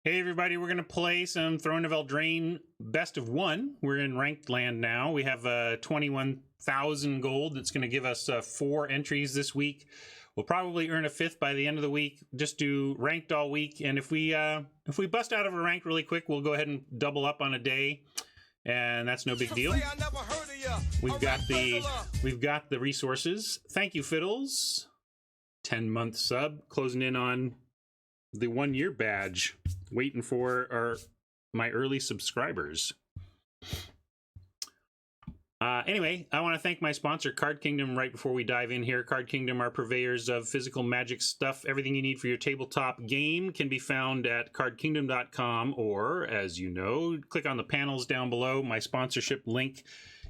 Hey everybody, we're going to play some Throne of Eldraine Best of 1. We're in ranked land now. We have 21,000 gold. That's going to give us 4 entries this week. We'll probably earn a 5th by the end of the week. Just do ranked all week, and if we bust out of a rank really quick, we'll go ahead and double up on a day, and that's no big deal. We've got the resources. Thank you, Fiddles. 10-month sub, closing in on the 1-year badge. Waiting for my early subscribers. Anyway, I want to thank my sponsor, Card Kingdom, right before we dive in here. Card Kingdom are purveyors of physical magic stuff. Everything you need for your tabletop game can be found at cardkingdom.com, or, as you know, click on the panels down below. My sponsorship link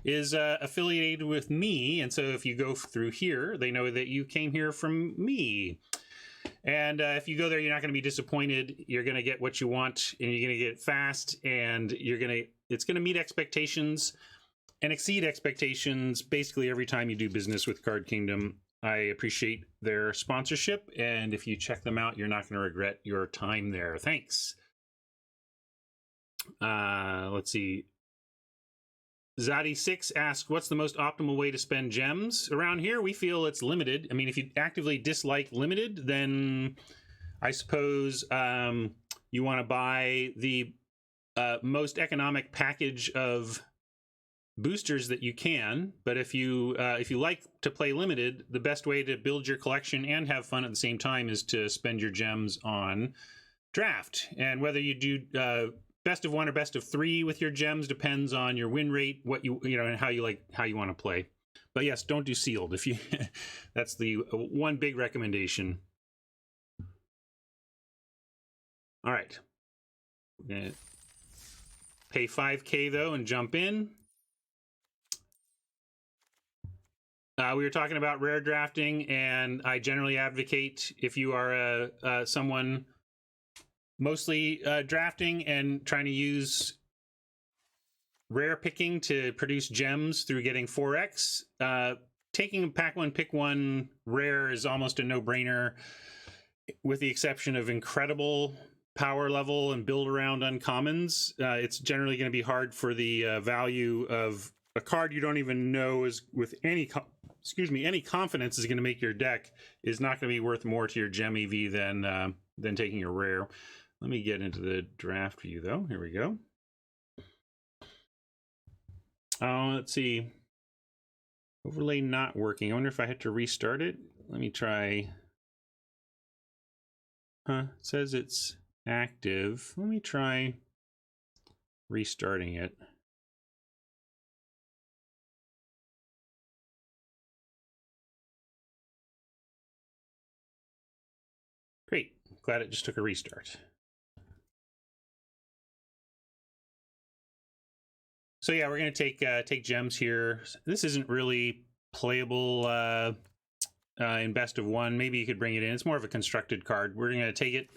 is affiliated with me, and so if you go through here, they know that you came here from me. And if you go there, you're not going to be disappointed. You're going to get what you want, and you're going to get it fast, and it's going to meet expectations and exceed expectations basically every time you do business with Card Kingdom. I appreciate their sponsorship, and if you check them out, you're not going to regret your time there. Thanks. Let's see. Zadi6 asks, what's the most optimal way to spend gems? Around here, we feel it's limited. I mean, if you actively dislike limited, then I suppose you want to buy the most economic package of boosters that you can. But if you like to play limited, the best way to build your collection and have fun at the same time is to spend your gems on draft. And whether you do best of 1 or best of 3 with your gems depends on your win rate, what you know, and how you want to play. But yes, don't do sealed. If you, that's the one big recommendation. All right, we're gonna pay 5K though and jump in. We were talking about rare drafting, and I generally advocate, if you are someone mostly drafting and trying to use rare picking to produce gems through getting 4x. Taking a pack 1, pick 1 rare is almost a no-brainer, with the exception of incredible power level and build around uncommons. It's generally going to be hard for the value of a card you don't even know is with any confidence is going to make your deck is not going to be worth more to your gem EV than taking a rare. Let me get into the draft view, though. Here we go. Let's see. Overlay not working. I wonder if I had to restart it. Let me try. It says it's active. Let me try restarting it. Great. Glad it just took a restart. So yeah, we're going to take gems here. This isn't really playable in best of 1. Maybe you could bring it in. It's more of a constructed card. We're going to take it,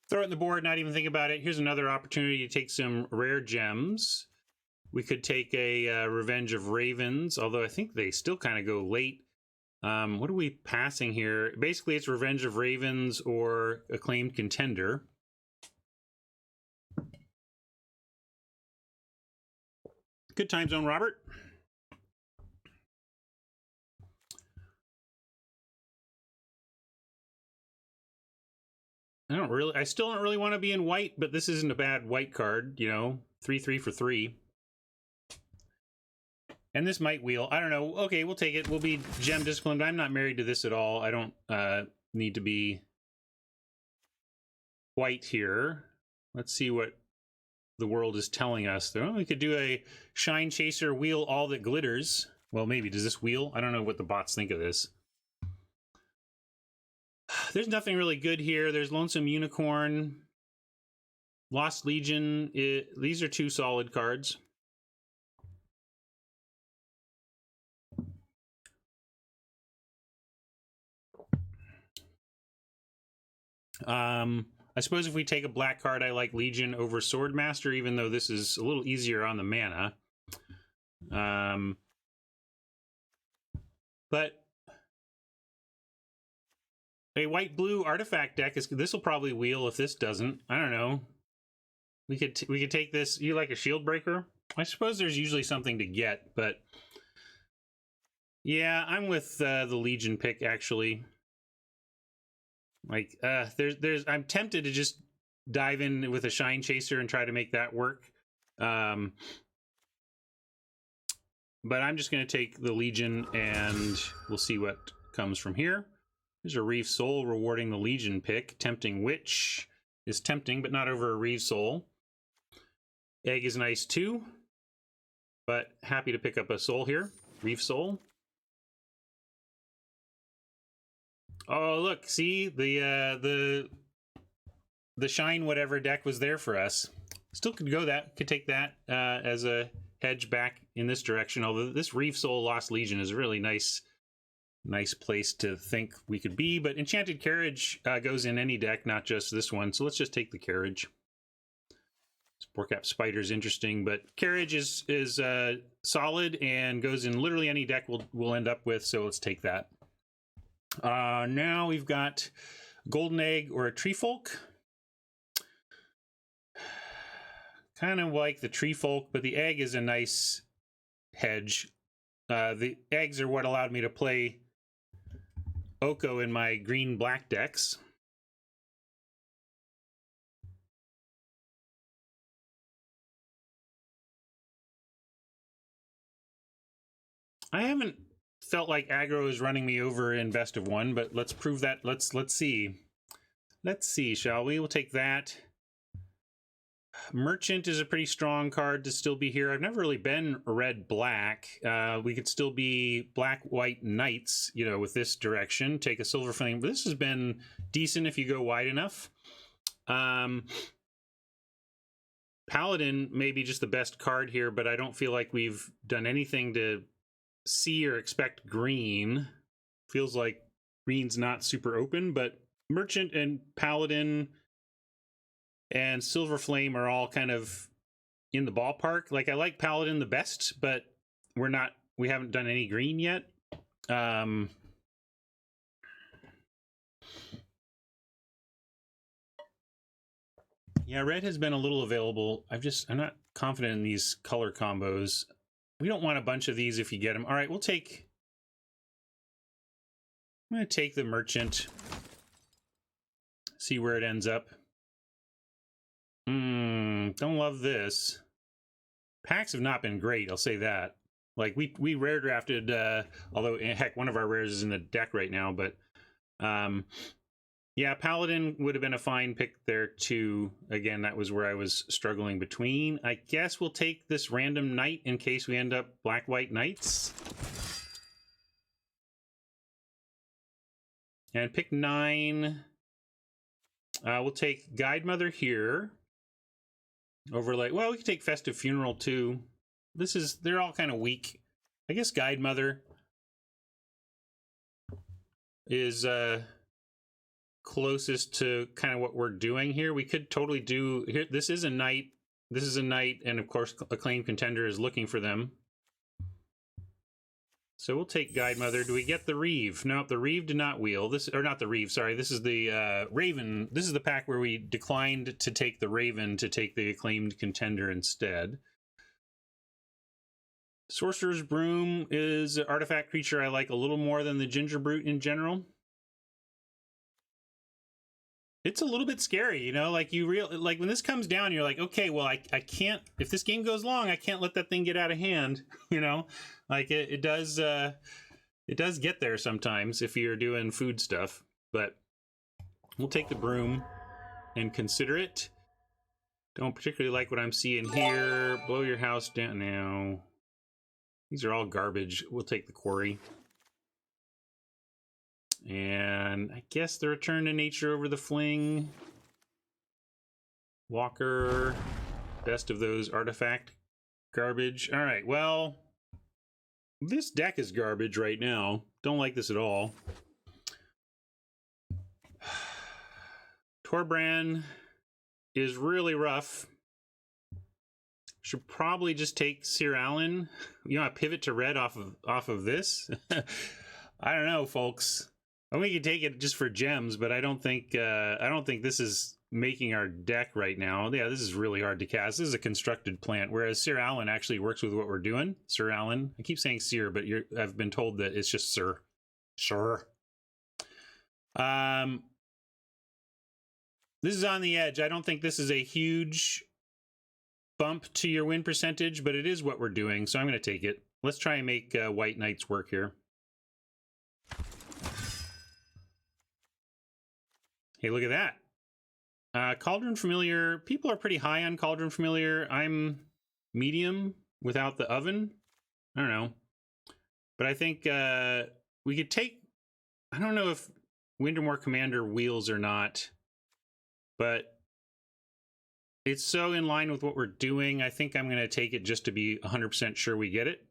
throw it in the board, not even think about it. Here's another opportunity to take some rare gems. We could take a Revenge of Ravens, although I think they still kind of go late. What are we passing here? Basically, it's Revenge of Ravens or Acclaimed Contender. Good time zone, Robert. I still don't really want to be in white, but this isn't a bad white card, you know, 3/3 for 3. And this might wheel. I don't know. Okay, we'll take it. We'll be gem disciplined. I'm not married to this at all. I don't need to be white here. Let's see what the world is telling us. Though we could do a Shine Chaser, wheel all that glitters. Well, maybe. Does this wheel? I don't know what the bots think of this. There's nothing really good here. There's Lonesome Unicorn, Lost Legion. These are 2 solid cards. I suppose if we take a black card, I like Legion over Swordmaster, even though this is a little easier on the mana. But a white-blue artifact deck, this will probably wheel if this doesn't. I don't know. We could take this. You like a shield breaker? I suppose there's usually something to get, but yeah, I'm with the Legion pick actually. Like, I'm tempted to just dive in with a Shine Chaser and try to make that work. But I'm just going to take the Legion and we'll see what comes from here. There's a Reef Soul rewarding the Legion pick. Tempting Witch is tempting, but not over a Reef Soul. Egg is nice too, but happy to pick up a soul here. Reef Soul. Oh, look, see, the Shine whatever deck was there for us. Still could take that as a hedge back in this direction, although this Reef Soul Lost Legion is a really nice place to think we could be, but Enchanted Carriage goes in any deck, not just this one, so let's just take the Carriage. Sporcap Spider's interesting, but Carriage is solid and goes in literally any deck we'll end up with, so let's take that. Now we've got Golden Egg or a Treefolk. Kind of like the Treefolk, but the Egg is a nice hedge. The eggs are what allowed me to play Oko in my green-black decks. I haven't felt like aggro is running me over in best of one, but let's prove that. Let's see. Let's see, shall we? We'll take that. Merchant is a pretty strong card to still be here. I've never really been red-black. We could still be black-white knights, you know, with this direction. Take a Silver Flame. This has been decent if you go wide enough. Paladin may be just the best card here, but I don't feel like we've done anything to see or expect green. Feels like green's not super open, but Merchant and Paladin and Silver Flame are all kind of in the ballpark. Like, I like Paladin the best, but we haven't done any green yet. Yeah, red has been a little available. I'm not confident in these color combos. We don't want a bunch of these if you get them. All right, I'm going to take the Merchant. See where it ends up. Don't love this. Packs have not been great, I'll say that. Like, we rare drafted, although, heck, one of our rares is in the deck right now, but yeah, Paladin would have been a fine pick there too. Again, that was where I was struggling between. I guess we'll take this random knight in case we end up black-white knights. And pick 9. We'll take Guide Mother here. Overlay. Well, we could take Festive Funeral too. They're all kind of weak. I guess Guide Mother is closest to kind of what we're doing here. We could totally do here. This is a knight, and of course Acclaimed Contender is looking for them. So we'll take Guide Mother. Do we get the Reeve? No, the Reeve did not wheel. This, or not the Reeve, sorry. This is the Raven. This is the pack where we declined to take the Raven to take the Acclaimed Contender instead. Sorcerer's Broom is an artifact creature I like a little more than the Ginger Brute in general. It's a little bit scary, you know, like like when this comes down, you're like, okay, well, I can't, if this game goes long, I can't let that thing get out of hand, you know, like it does get there sometimes if you're doing food stuff, but we'll take the Broom and consider it. Don't particularly like what I'm seeing here. Blow your house down now. These are all garbage. We'll take the Quarry. And I guess the Return to Nature over the Fling. Walker. Best of those artifact garbage. All right, well, this deck is garbage right now. Don't like this at all. Torbran is really rough. Should probably just take Sir Alan. You know, I pivot to red off of this. I don't know, folks. I mean, we could take it just for gems, but I don't think this is making our deck right now. Yeah, this is really hard to cast. This is a constructed plant, whereas Sir Alan actually works with what we're doing. Sir Alan. I keep saying Sir, but I've been told that it's just Sir. Sir. This is on the edge. I don't think this is a huge bump to your win percentage, but it is what we're doing, so I'm going to take it. Let's try and make White Knights work here. Hey, look at that. Cauldron Familiar. People are pretty high on Cauldron Familiar. I'm medium without the oven. I don't know. But I think we could take... I don't know if Wintermore Commander wheels or not, but it's so in line with what we're doing. I think I'm going to take it just to be 100% sure we get it.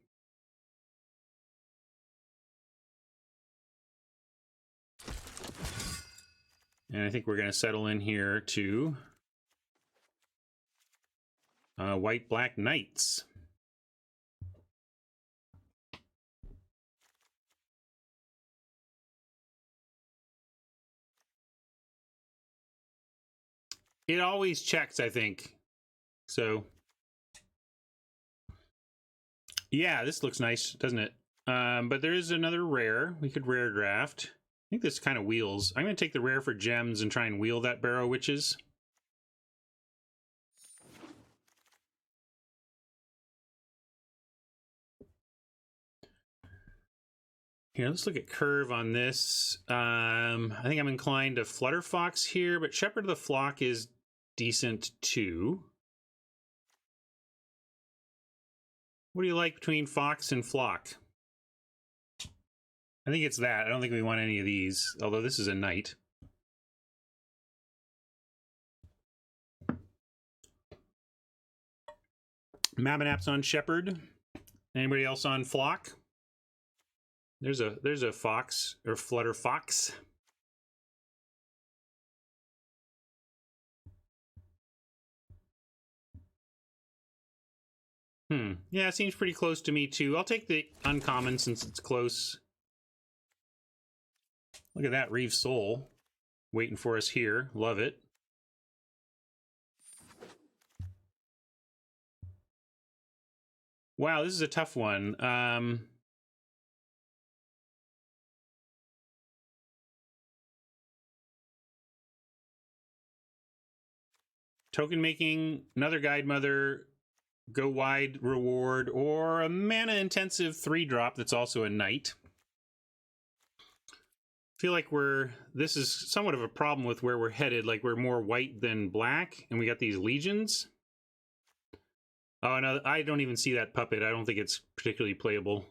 And I think we're going to settle in here to White-Black Knights. It always checks, I think. So, yeah, this looks nice, doesn't it? But there is another rare. We could rare draft. I think this kind of wheels. I'm going to take the rare for gems and try and wheel that Barrow Witches. Here, let's look at curve on this. I think I'm inclined to Flutter Fox here, but Shepherd of the Flock is decent too. What do you like between Fox and Flock? I think it's that. I don't think we want any of these, although this is a knight. Mabinap's on Shepherd. Anybody else on Flock? There's a Fox or Flutter Fox. Yeah, it seems pretty close to me too. I'll take the uncommon since it's close. Look at that, Reeve Soul waiting for us here. Love it. Wow, this is a tough one. Token making, another Guide Mother, go wide reward, or a mana intensive 3-drop that's also a knight. I feel like this is somewhat of a problem with where we're headed, like we're more white than black, and we got these legions. Oh, no, I don't even see that puppet. I don't think it's particularly playable.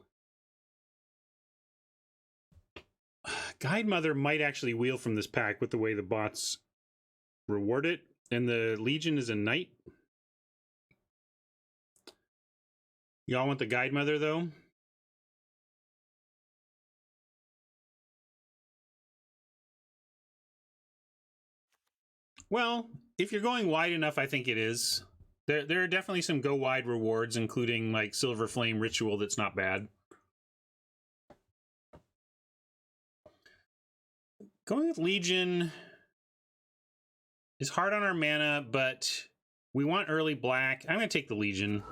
Guide Mother might actually wheel from this pack with the way the bots reward it, and the Legion is a knight. Y'all want the Guide Mother, though? Well, if you're going wide enough, I think it is. There are definitely some go wide rewards, including like Silver Flame Ritual that's not bad. Going with Legion is hard on our mana, but we want early black. I'm going to take the Legion.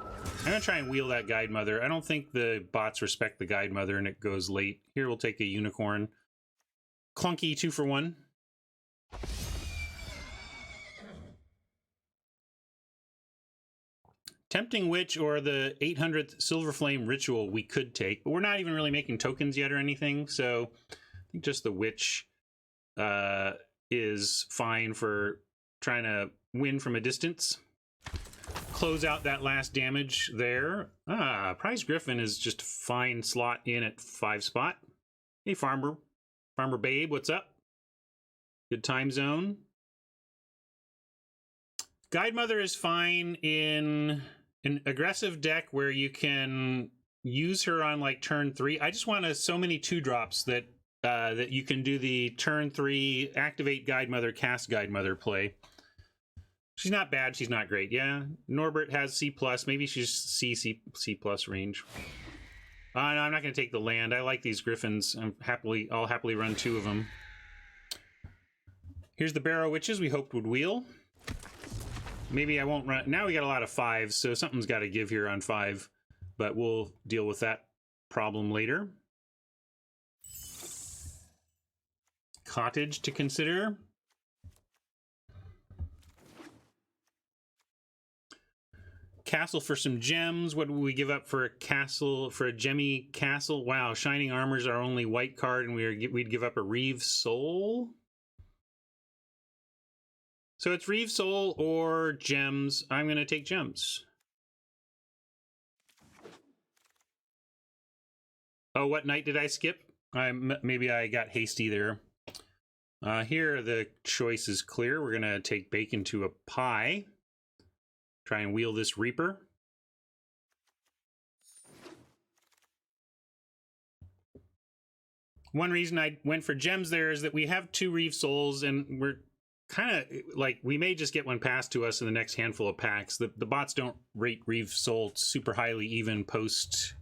I'm going to try and wheel that Guide Mother. I don't think the bots respect the Guide Mother and it goes late. Here we'll take a Unicorn. Clunky 2-for-1. Tempting Witch or the 800th Silver Flame Ritual we could take, but we're not even really making tokens yet or anything, so I think just the Witch is fine for trying to win from a distance. Close out that last damage there. Prize Griffin is just a fine slot in at 5 spot. Hey, Farmer Babe, what's up? Good time zone. Guide Mother is fine in an aggressive deck where you can use her on like turn 3. I just want so many 2-drops that that you can do the turn 3 activate Guide Mother, cast Guide Mother play. She's not bad. She's not great. Yeah, Norbert has C+. Maybe she's C+ range. No, I'm not going to take the land. I like these Griffins. I'll happily run 2 of them. Here's the Barrow Witches we hoped would wheel. Maybe I won't run. Now we got a lot of 5s, so something's got to give here on 5. But we'll deal with that problem later. Cottage to consider. Castle for some gems. What would we give up for a castle, for a gemmy castle? Wow, Shining Armor's our only white card, and we'd give up a Reeve Soul. So it's Reeve Soul or gems. I'm going to take gems. Oh, what night did I skip? Maybe I got hasty there. Here, the choice is clear. We're going to take bacon to a pie. Try and wheel this Reaper. One reason I went for gems there is that we have 2 Reeve Souls, and we're kind of like, we may just get one passed to us in the next handful of packs. The bots don't rate Reeve Soul super highly even post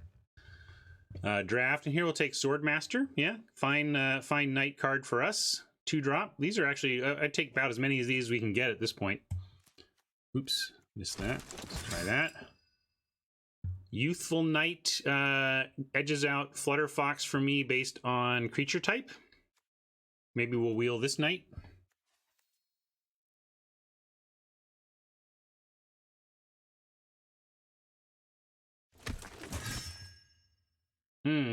draft. And here we'll take Swordmaster. Yeah, fine knight card for us. 2-drop. These are actually, I'd take about as many of these as we can get at this point. Oops, missed that. Let's try that. Youthful Knight edges out Flutter Fox for me based on creature type. Maybe we'll wheel this knight.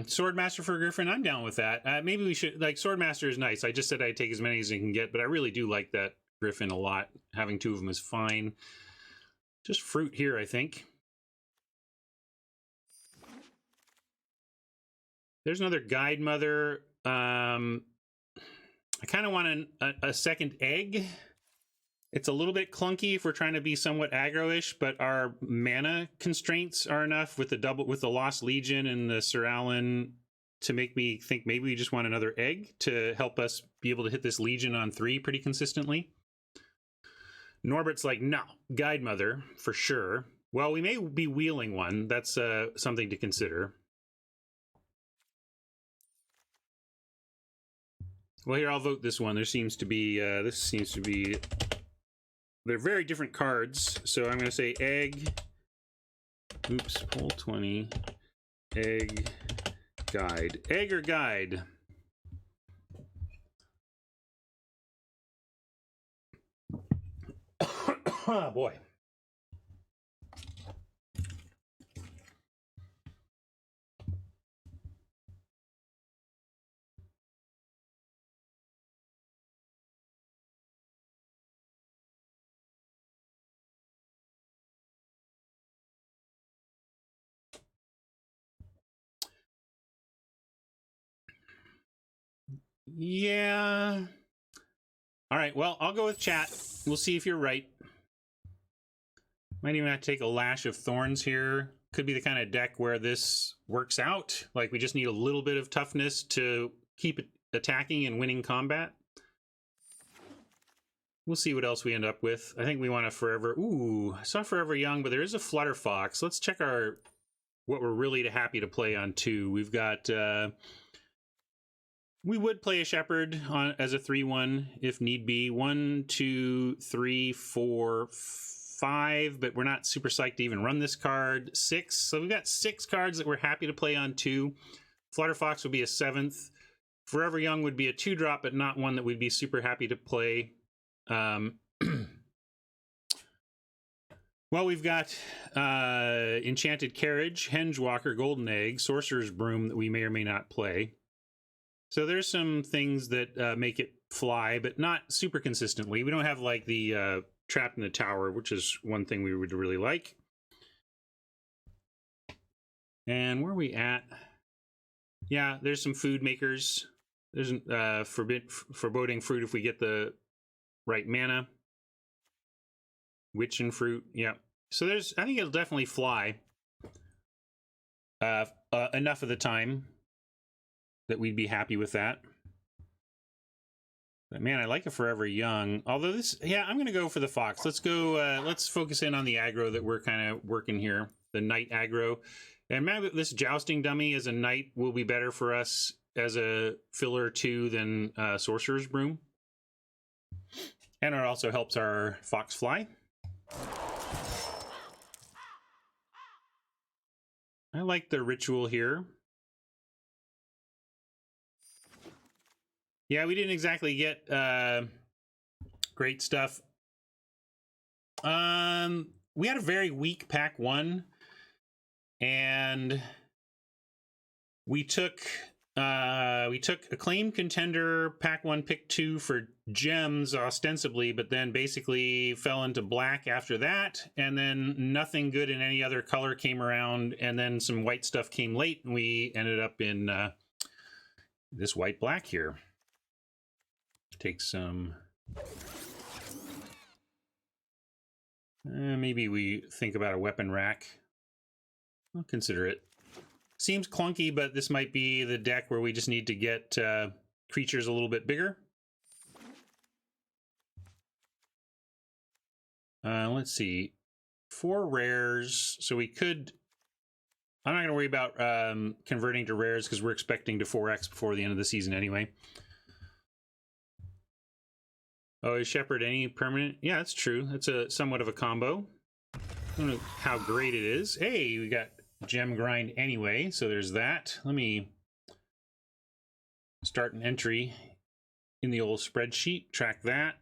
Swordmaster for Griffin, I'm down with that. Maybe we should, like, Swordmaster is nice. I just said I'd take as many as I can get, but I really do like that Griffin a lot. Having 2 of them is fine. Just fruit here, I think. There's another Guide Mother. I kind of want a second egg. It's a little bit clunky if we're trying to be somewhat aggro-ish, but our mana constraints are enough with the Lost Legion and the Sir Alan to make me think maybe we just want another egg to help us be able to hit this Legion on 3 pretty consistently. Norbert's like, no, Guide Mother for sure. Well, we may be wheeling one. That's something to consider. Well, here, I'll vote this one. There seems to be, they're very different cards, so I'm going to say egg. Oops, poll 20. Egg, guide. Egg or guide? Oh, boy. Yeah. All right, well, I'll go with chat. We'll see if you're right. Might even have to take a Lash of Thorns here. Could be the kind of deck where this works out. Like, we just need a little bit of toughness to keep attacking and winning combat. We'll see what else we end up with. I think we want a Forever... Ooh, I saw Forever Young, but there is a Flutter Fox. Let's check what we're really happy to play on 2. We've got... we would play a Shepherd as a 3-1 if need be. 1, 2, 3, 4, 5, but we're not super psyched to even run this card. 6, so we've got 6 cards that we're happy to play on 2. Flutter Fox would be a 7th. Forever Young would be a 2-drop, but not one that we'd be super happy to play. Well, we've got Enchanted Carriage, Hengewalker, Golden Egg, Sorcerer's Broom that we may or may not play. So there's some things that make it fly, but not super consistently. We don't have like the Trapped in the Tower, which is one thing we would really like. And where are we at? Yeah, there's some food makers. There's Foreboding Fruit if we get the right mana. Witch and Fruit, yeah. So I think it'll definitely fly enough of the time that we'd be happy with that. But man, I like a Forever Young. Although I'm going to go for the Fox. Let's go, let's focus in on the aggro that we're kind of working here. The Knight aggro. And maybe this Jousting Dummy as a Knight will be better for us as a filler 2 than Sorcerer's Broom. And it also helps our foxfly. I like the ritual here. Yeah, we didn't exactly get great stuff. We had a very weak pack 1, and we took Acclaimed Contender pack 1 pick 2 for gems ostensibly, but then basically fell into black after that, and then nothing good in any other color came around, and then some white stuff came late, and we ended up in this white black here. Take some. Maybe we think about a weapon rack. I'll consider it. Seems clunky, but this might be the deck where we just need to get creatures a little bit bigger. Let's see. 4 rares, so we could... I'm not going to worry about converting to rares because we're expecting to 4X before the end of the season anyway. Oh, is Shepherd any permanent? Yeah, that's true. That's a somewhat of a combo. I don't know how great it is. Hey, we got gem grind anyway, so there's that. Let me start an entry in the old spreadsheet, track that.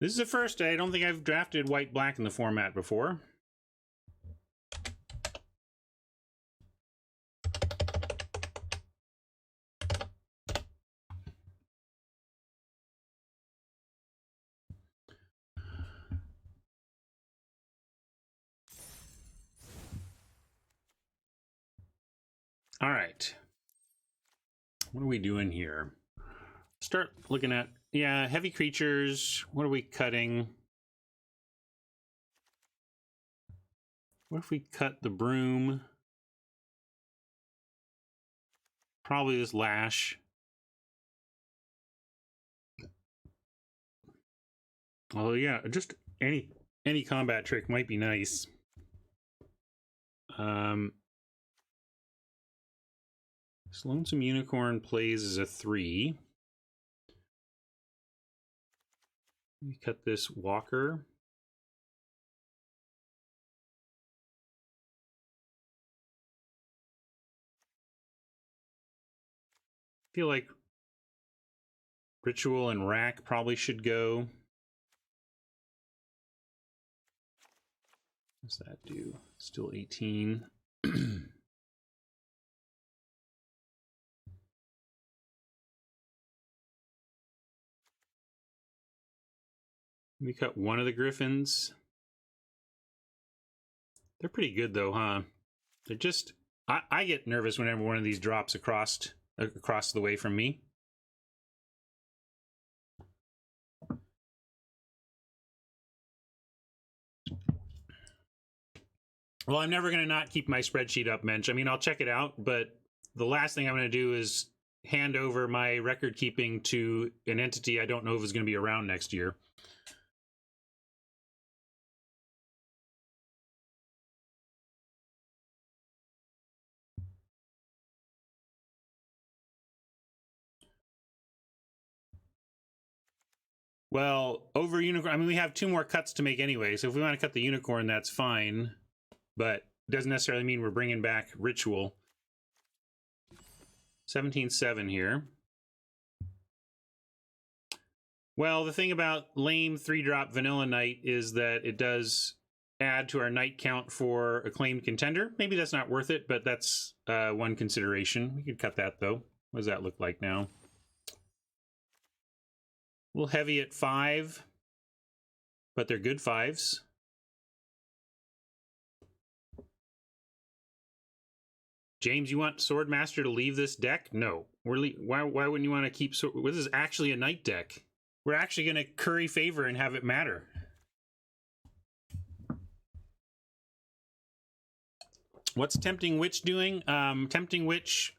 This is the first day. I don't think I've drafted white-black in the format before. All right. What are we doing here? Start looking at, yeah, heavy creatures. What are we cutting? What if we cut the broom? Probably this lash. Oh yeah, just any combat trick might be nice. This Lonesome Unicorn plays as a 3. We cut this Walker. I feel like Ritual and Rack probably should go. What's that do? Still 18. We cut one of the Griffins. They're pretty good though, huh? They're just... I get nervous whenever one of these drops across the way from me. Well, I'm never going to not keep my spreadsheet up, Mensch. I mean, I'll check it out, but the last thing I'm going to do is hand over my record keeping to an entity I don't know if is going to be around next year. Well, over Unicorn, I mean, we have 2 more cuts to make anyway, so if we want to cut the Unicorn, that's fine. But doesn't necessarily mean we're bringing back Ritual. 17-7 here. Well, the thing about lame 3-drop Vanilla Knight is that it does add to our night count for Acclaimed Contender. Maybe that's not worth it, but that's one consideration. We could cut that, though. What does that look like now? A little heavy at 5, but they're good 5s. James, you want Swordmaster to leave this deck? No. Why wouldn't you want to keep... This is actually a Knight deck. We're actually going to curry favor and have it matter. What's Tempting Witch doing? Tempting Witch...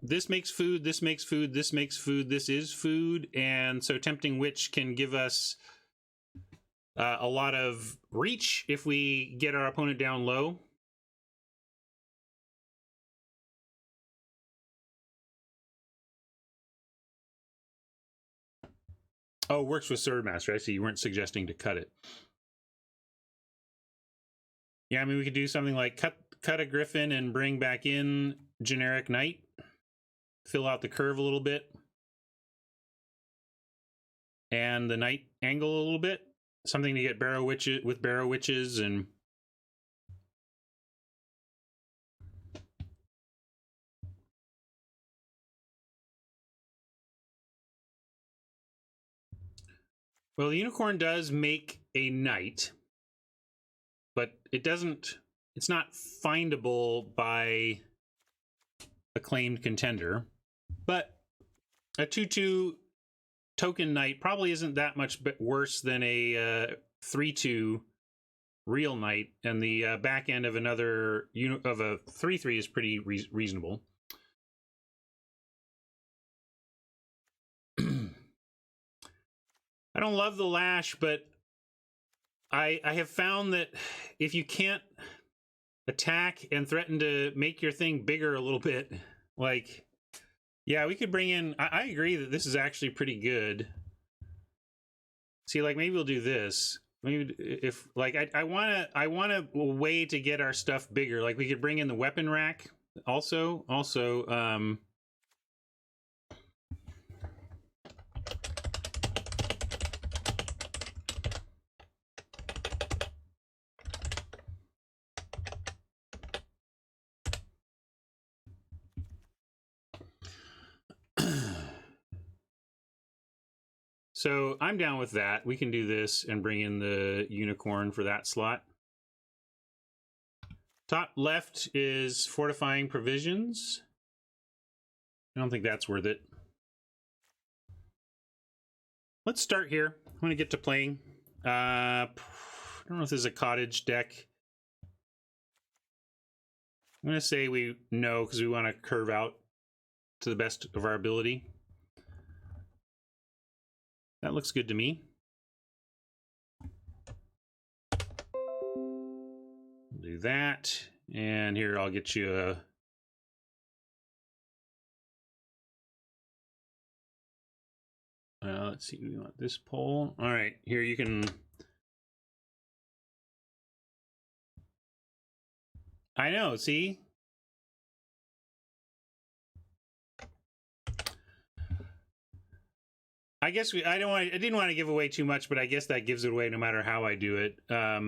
this makes food, this makes food, this makes food, this is food, and so Tempting Witch can give us a lot of reach if we get our opponent down low. Oh, works with Swordmaster. I see you weren't suggesting to cut it. Yeah, I mean, we could do something like cut a Griffin and bring back in generic Knight. Fill out the curve a little bit. And the Knight angle a little bit. Something to get Barrow Witches with Barrow Witches and... Well, the Unicorn does make a Knight, but it doesn't... It's not findable by acclaimed contender. But a 2/2 token Knight probably isn't that much worse than a 3/2 real Knight, and the back end of another of a 3/3 is pretty reasonable. I don't love the lash, but I have found that if you can't attack and threaten to make your thing bigger a little bit, like, yeah, we could bring in... I agree that this is actually pretty good. See, like, maybe we'll do this. Maybe if, like, I want a way to get our stuff bigger. Like, we could bring in the weapon rack also. So I'm down with that. We can do this and bring in the Unicorn for that slot. Top left is Fortifying Provisions. I don't think that's worth it. Let's start here. I'm going to get to playing. I don't know if this is a cottage deck. I'm going to say we no, because we want to curve out to the best of our ability. That looks good to me. Do that. And here, I'll get you a... let's see, we want this pole. All right, here you can... I know, see? I guess I didn't want to give away too much, but I guess that gives it away no matter how I do it. How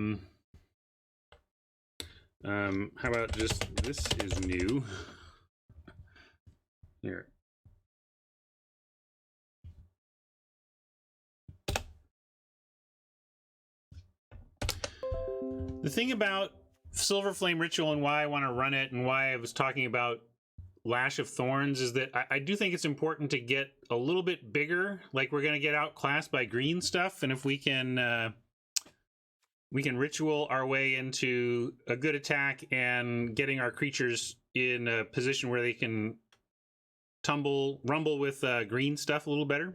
about just, this is new. Here. The thing about Silver Flame Ritual and why I want to run it and why I was talking about Lash of Thorns is that I do think it's important to get a little bit bigger. Like, we're going to get outclassed by green stuff, and if we can ritual our way into a good attack and getting our creatures in a position where they can rumble with green stuff a little better.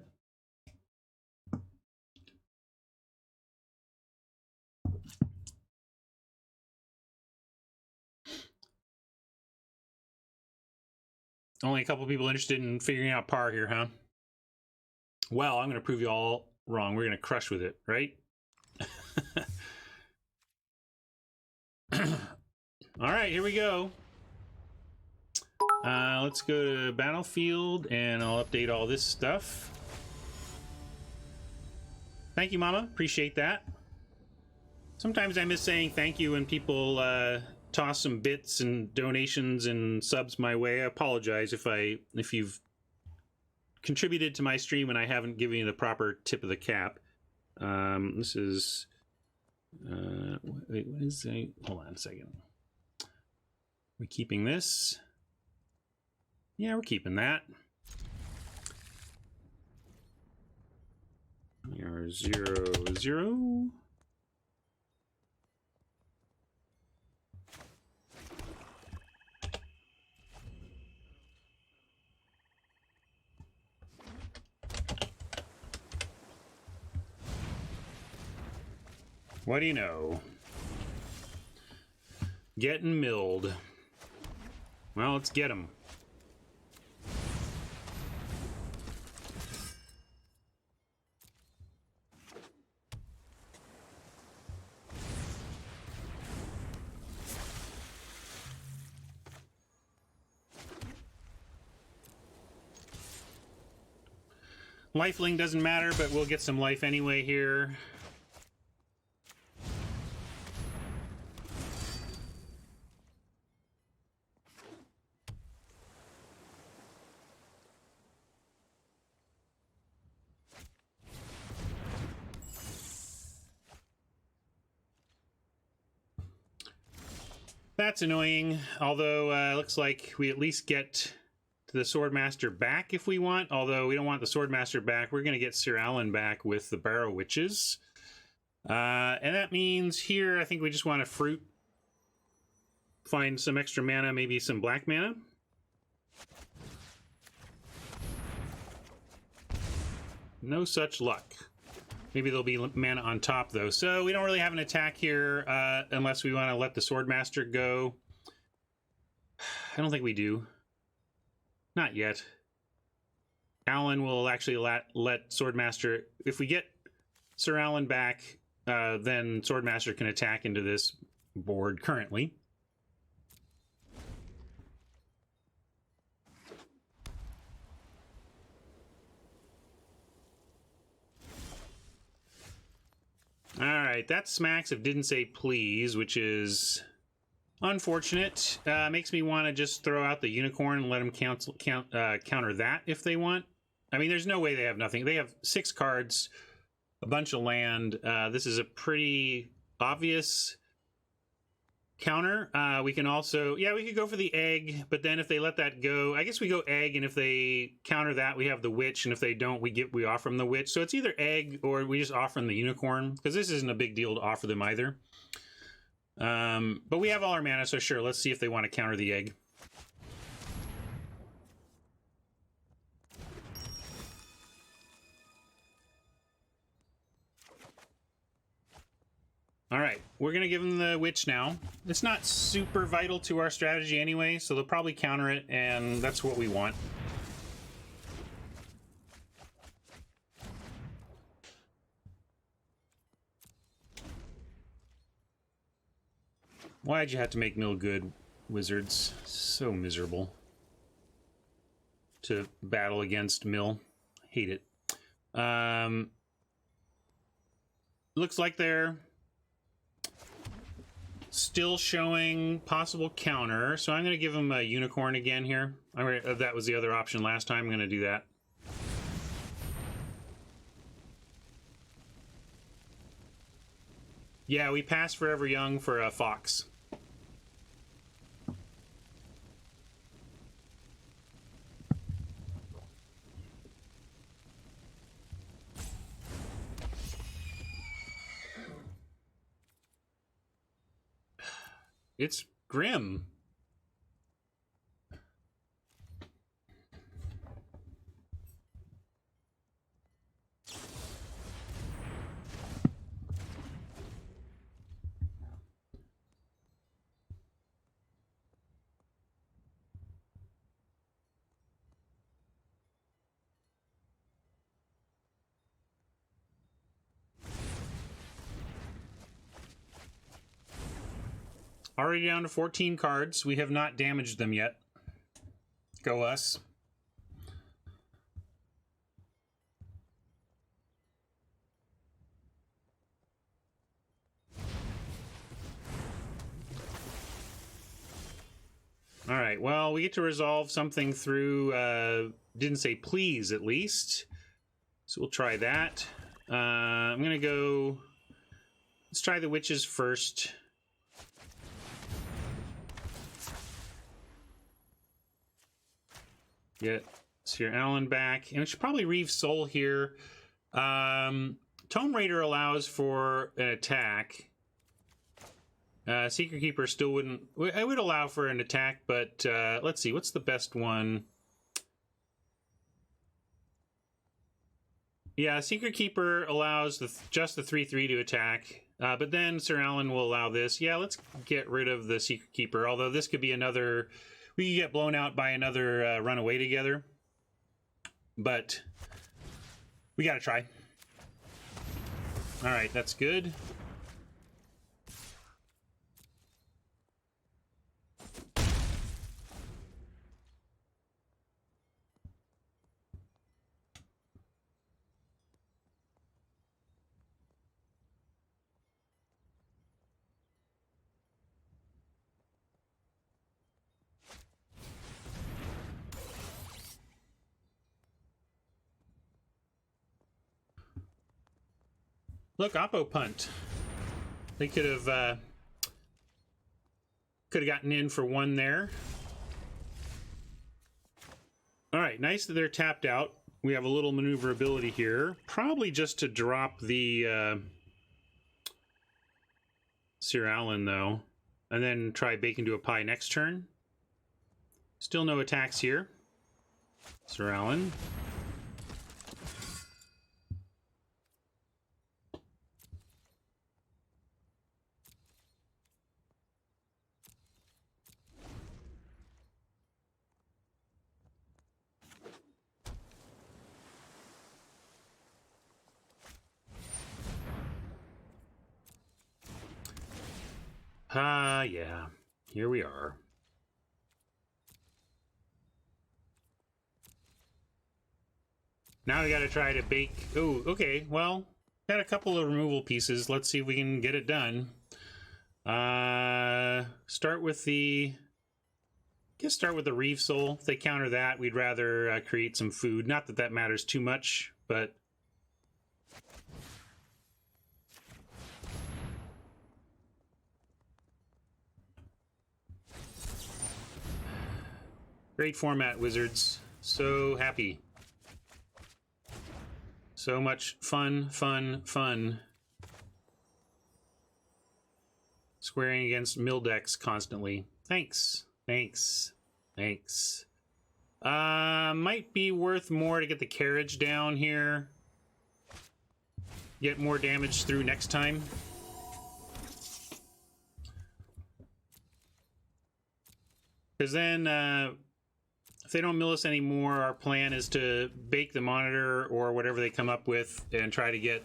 Only a couple people interested in figuring out par here, huh? Well, I'm going to prove you all wrong. We're going to crush with it, right? All right, here we go. Let's go to Battlefield, and I'll update all this stuff. Thank you, Mama. Appreciate that. Sometimes I miss saying thank you when people toss some bits and donations and subs my way. I apologize if you've contributed to my stream and I haven't given you the proper tip of the cap. This is wait, what is it? Hold on a second. We keeping this? Yeah, we're keeping that. We are 0-0. What do you know? Getting milled. Well, let's get him. Lifelink doesn't matter, but we'll get some life anyway here. That's annoying, although looks like we at least get to the Swordmaster back if we want, although we don't want the Swordmaster back. We're going to get Sir Alan back with the Barrow Witches. And that means here, I think we just want to fruit, find some extra mana, maybe some black mana. No such luck. Maybe there'll be mana on top, though. So we don't really have an attack here unless we want to let the Swordmaster go. I don't think we do. Not yet. Alan will actually let Swordmaster... If we get Sir Alan back, then Swordmaster can attack into this board currently. Alright, that smacks of didn't say please, which is unfortunate. Makes me want to just throw out the unicorn and let them counter that if they want. I mean, there's no way they have nothing. They have 6 cards, a bunch of land. This is a pretty obvious counter. We can also, yeah, we could go for the egg, but then if they let that go, I guess we go egg, and if they counter that, we have the witch, and if they don't, we offer them the witch. So it's either egg or we just offer them the unicorn, because this isn't a big deal to offer them either. But we have all our mana, so sure, let's see if they want to counter the egg. All right, we're going to give them the witch now. It's not super vital to our strategy anyway, so they'll probably counter it, and that's what we want. Why'd you have to make Mill good, wizards? So miserable to battle against Mill. Hate it. Looks like they're still showing possible counter, so I'm going to give them a unicorn again here. That was the other option last time. I'm going to do that. Yeah, we passed Forever Young for a fox. It's grim. Already down to 14 cards. We have not damaged them yet. Go us. All right, well, we get to resolve something through, didn't say please at least. So we'll try that. I'm going to go, let's try the witches first. Get Sir Alan back, and we should probably Reeve Soul here. Tome Raider allows for an attack. Secret Keeper still wouldn't. I would allow for an attack, but let's see, what's the best one? Yeah, Secret Keeper allows just the 3/3 to attack, but then Sir Alan will allow this. Yeah, let's get rid of the Secret Keeper, although this could be another. We could get blown out by another runaway together, but we gotta try. All right, that's good. Look, Oppo punt. They could have gotten in for one there. All right, nice that they're tapped out. We have a little maneuverability here. Probably just to drop the Sir Alan, though. And then try Bacon to a Pie next turn. Still no attacks here. Sir Alan. Yeah. Here we are. Now we gotta try to bake... Oh, okay, well, got a couple of removal pieces. Let's see if we can get it done. Start with the... I guess start with the Reef Soul. If they counter that, we'd rather create some food. Not that that matters too much, but... Great format, Wizards. So happy. So much fun, fun, fun. Squaring against mill decks constantly. Thanks. Thanks. Thanks. Might be worth more to get the carriage down here. Get more damage through next time. Because then, if they don't mill us anymore, our plan is to bake the monitor or whatever they come up with and try to get...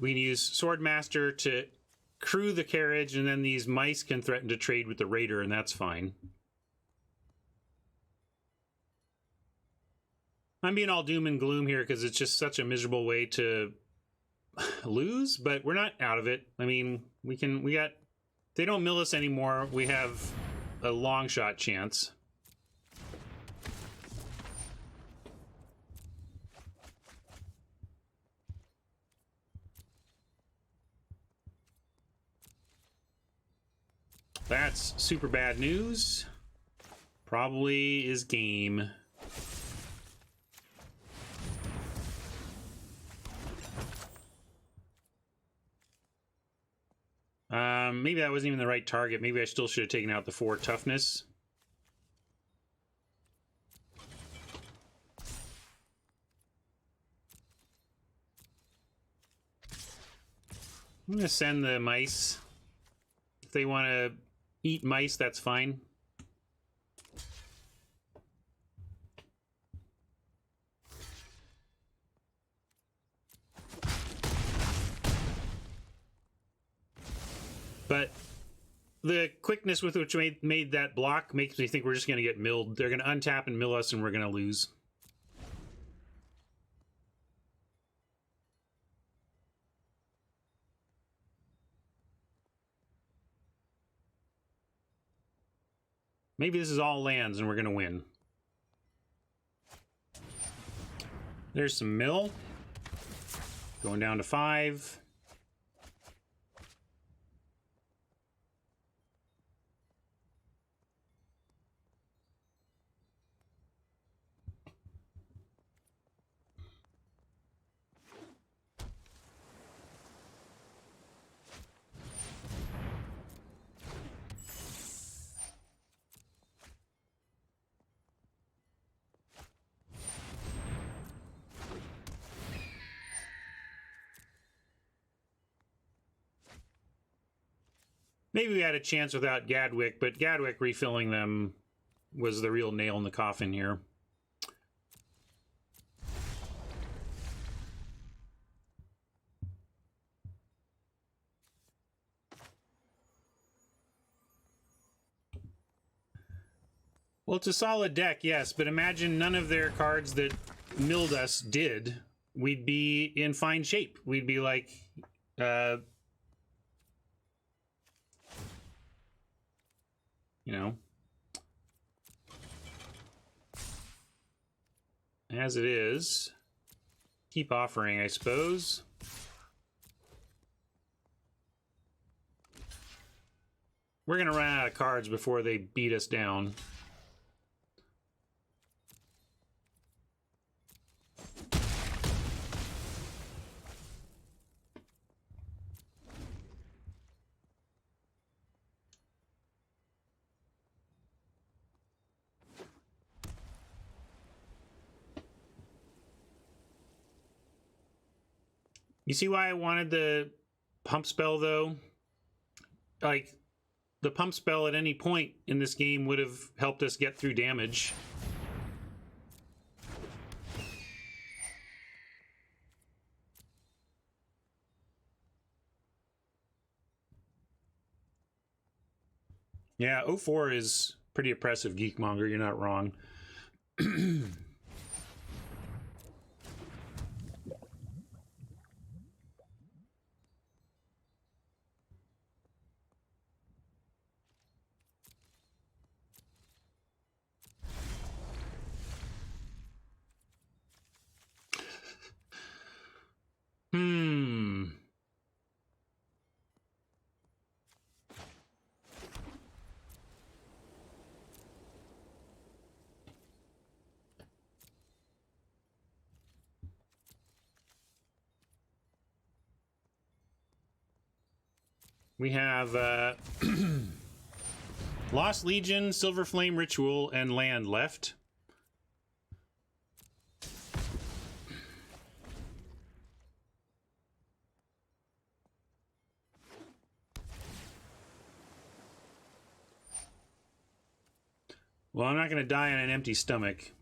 We can use Swordmaster to crew the carriage, and then these mice can threaten to trade with the raider, and that's fine. I'm being all doom and gloom here because it's just such a miserable way to lose, but we're not out of it. I mean, we got... If they don't mill us anymore, we have a long shot chance. That's super bad news. Probably is game. Maybe that wasn't even the right target. Maybe I still should have taken out the 4 toughness. I'm gonna send the mice. If they want to eat mice, that's fine. But the quickness with which we made that block makes me think we're just going to get milled. They're going to untap and mill us, and we're going to lose. Maybe this is all lands, and we're going to win. There's some mill. Going down to 5. Maybe we had a chance without Gadwick, but Gadwick refilling them was the real nail in the coffin here. Well, it's a solid deck, yes, but imagine none of their cards that milled us did. We'd be in fine shape. We'd be like... you know, as it is, keep offering, I suppose. We're going to run out of cards before they beat us down. You see why I wanted the pump spell, though? Like, the pump spell at any point in this game would have helped us get through damage. Yeah, 04 is pretty oppressive, Geekmonger. You're not wrong. We have Lost Legion, Silver Flame Ritual, and land left. Well, I'm not going to die on an empty stomach.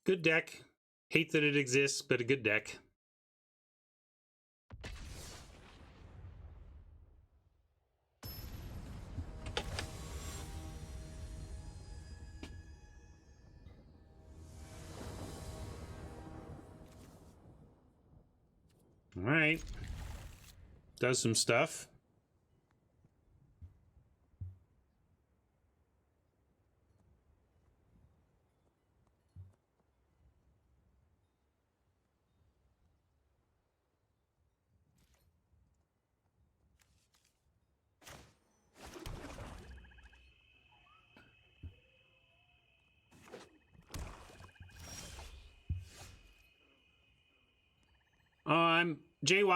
Good deck. Hate that it exists, but a good deck. All right. Does some stuff.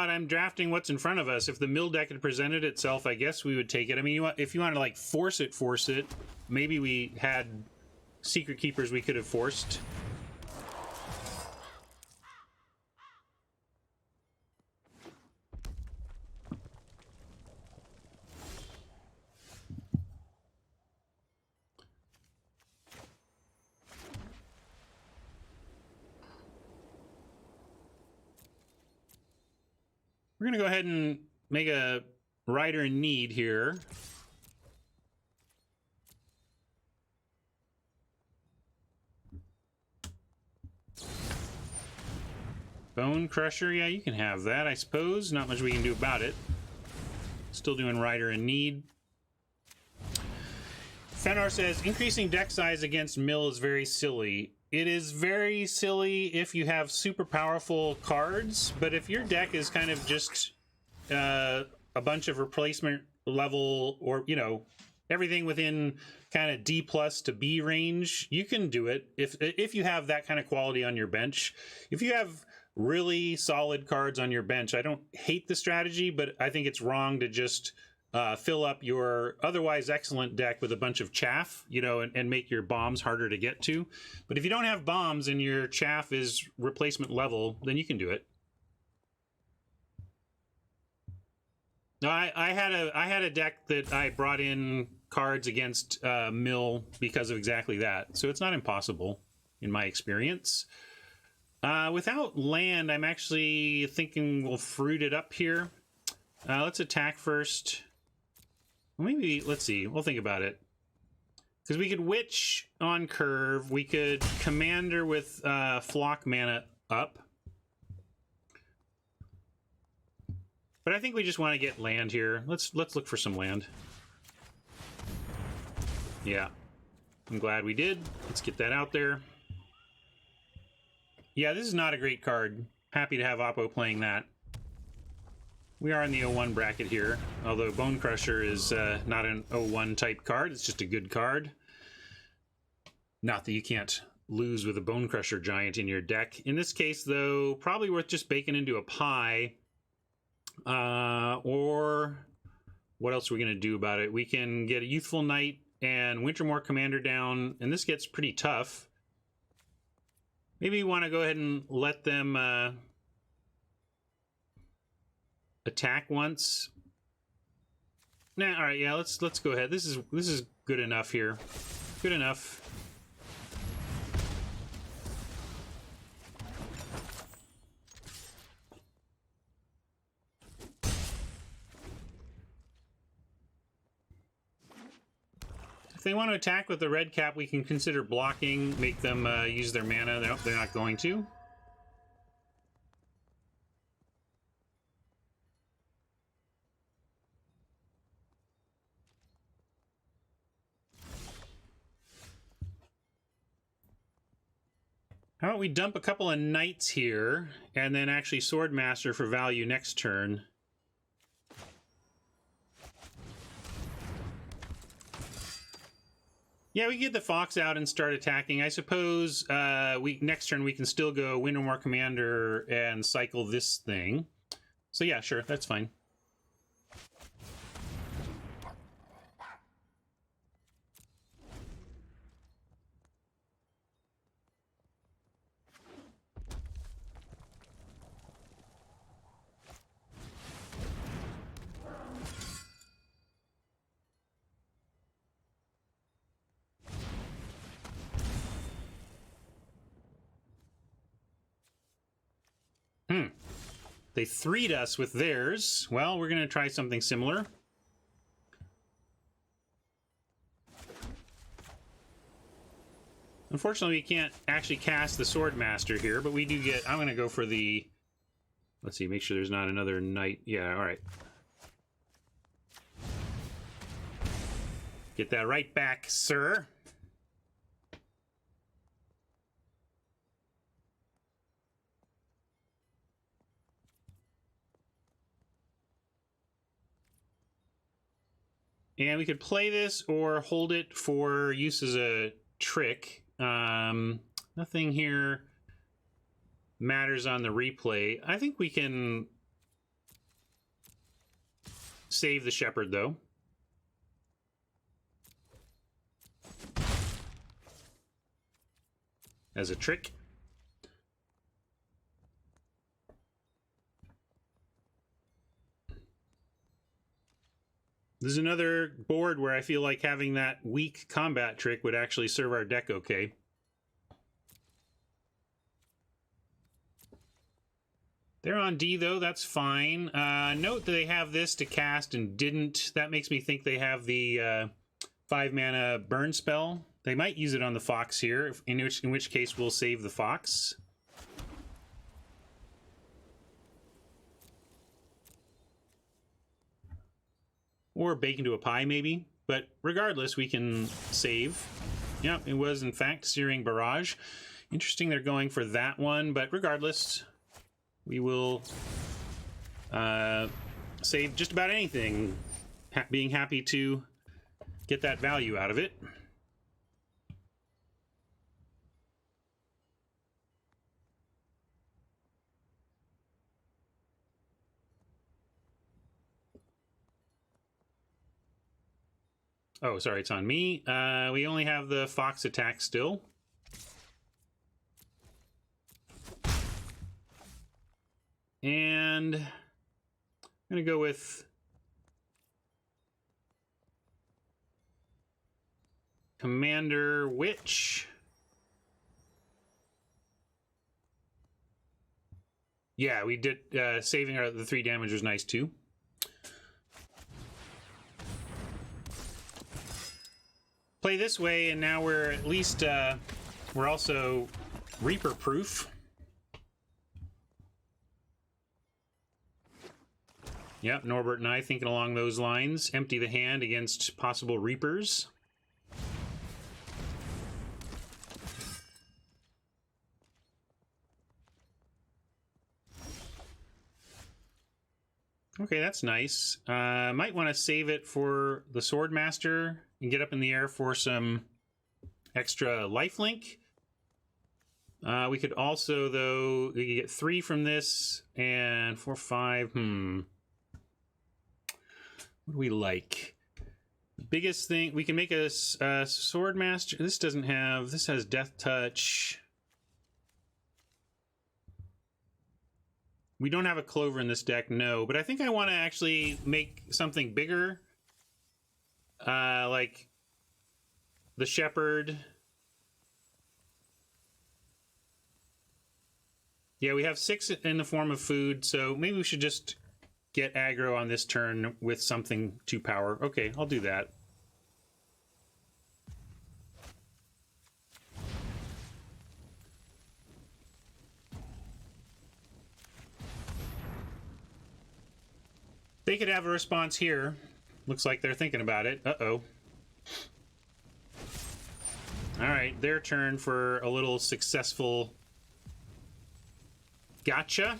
I'm drafting what's in front of us. If the mill deck had presented itself, I guess we would take it. I mean, if you want to like force it, maybe we had Secret Keepers we could have forced. We're going to go ahead and make a Rider in Need here. Bone Crusher, yeah, you can have that, I suppose. Not much we can do about it. Still doing Rider in Need. Fenor says, increasing deck size against mill is very silly. It is very silly if you have super powerful cards, but if your deck is kind of just a bunch of replacement level, or, you know, everything within kind of D plus to B range, you can do it if you have that kind of quality on your bench. If you have really solid cards on your bench, I don't hate the strategy, but I think it's wrong to just fill up your otherwise excellent deck with a bunch of chaff, you know, and make your bombs harder to get to. But if you don't have bombs and your chaff is replacement level, then you can do it. No, I had a deck that I brought in cards against mill because of exactly that. So it's not impossible in my experience. Without land, I'm actually thinking we'll fruit it up here. Let's attack first. Maybe, let's see, we'll think about it. Because we could Witch on curve, we could Commander with Flock mana up. But I think we just want to get land here. Let's look for some land. Yeah. I'm glad we did. Let's get that out there. Yeah, this is not a great card. Happy to have Oppo playing that. We are in the 01 bracket here, although Bone Crusher is not an 01 type card. It's just a good card. Not that you can't lose with a Bone Crusher Giant in your deck. In this case, though, probably worth just baking into a pie. Or what else are we going to do about it? We can get a Youthful Knight and Wintermoor Commander down, and this gets pretty tough. Maybe you want to go ahead and let them attack once. Nah, all right, yeah, let's go ahead. This is good enough here. Good enough. If they want to attack with the red cap, we can consider blocking, make them use their mana. They're not going to. How about we dump a couple of knights here, and then actually Swordmaster for value next turn. Yeah, we can get the Fox out and start attacking. I suppose next turn we can still go Wintermoor Commander and cycle this thing. So yeah, sure, that's fine. They 3'd us with theirs. Well, we're going to try something similar. Unfortunately, we can't actually cast the Swordmaster here, but we do get... I'm going to go for the... Let's see, make sure there's not another knight. Yeah, all right. Get that right back, sir. And we could play this or hold it for use as a trick. Nothing here matters on the replay. I think we can save the Shepherd, though. As a trick. This is another board where I feel like having that weak combat trick would actually serve our deck okay. They're on D, though. That's fine. Note that they have this to cast and didn't. That makes me think they have the 5-mana burn spell. They might use it on the Fox here, in which case we'll save the Fox. Or bake into a pie, maybe. But regardless, we can save. Yeah, it was, in fact, Searing Barrage. Interesting they're going for that one, but regardless, we will save just about anything, being happy to get that value out of it. Oh, sorry, it's on me. We only have the Fox attack still. And I'm going to go with Commander Witch. Yeah, we did. Saving the 3 damage was nice, too. Play this way, and now we're at least we're also Reaper proof. Yep, Norbert and I thinking along those lines. Empty the hand against possible Reapers. Okay, that's nice. Might want to save it for the Swordmaster and get up in the air for some extra lifelink. We could also, though, we could get 3 from this and 4, 5. What do we like? Biggest thing, we can make a Swordmaster. This doesn't have, this has Death Touch. We don't have a Clover in this deck, no, but I think I want to actually make something bigger. Like the Shepherd. Yeah, we have 6 in the form of food, so maybe we should just get aggro on this turn with something to power. Okay, I'll do that. They could have a response here. Looks like they're thinking about it. Uh-oh. All right, their turn for a little successful gotcha.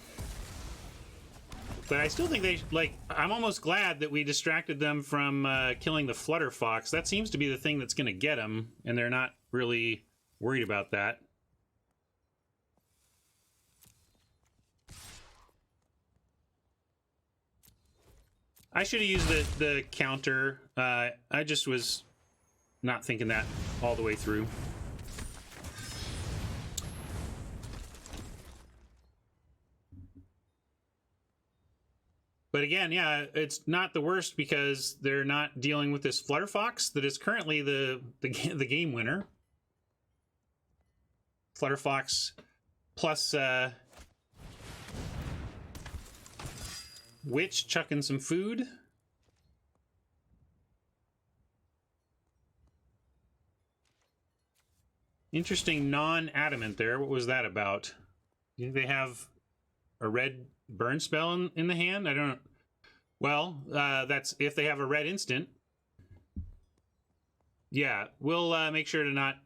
But I still think they, like, I'm almost glad that we distracted them from killing the Flutter Fox. That seems to be the thing that's going to get them, and they're not really worried about that. I should have used the counter. I just was not thinking that all the way through. But again, yeah, it's not the worst because they're not dealing with this Flutter Fox that is currently the game winner. Flutter Fox plus Witch chucking some food. Interesting non-adamant there. What was that about? Do they have a red burn spell in the hand? I don't... Well, that's if they have a red instant. Yeah, we'll make sure to not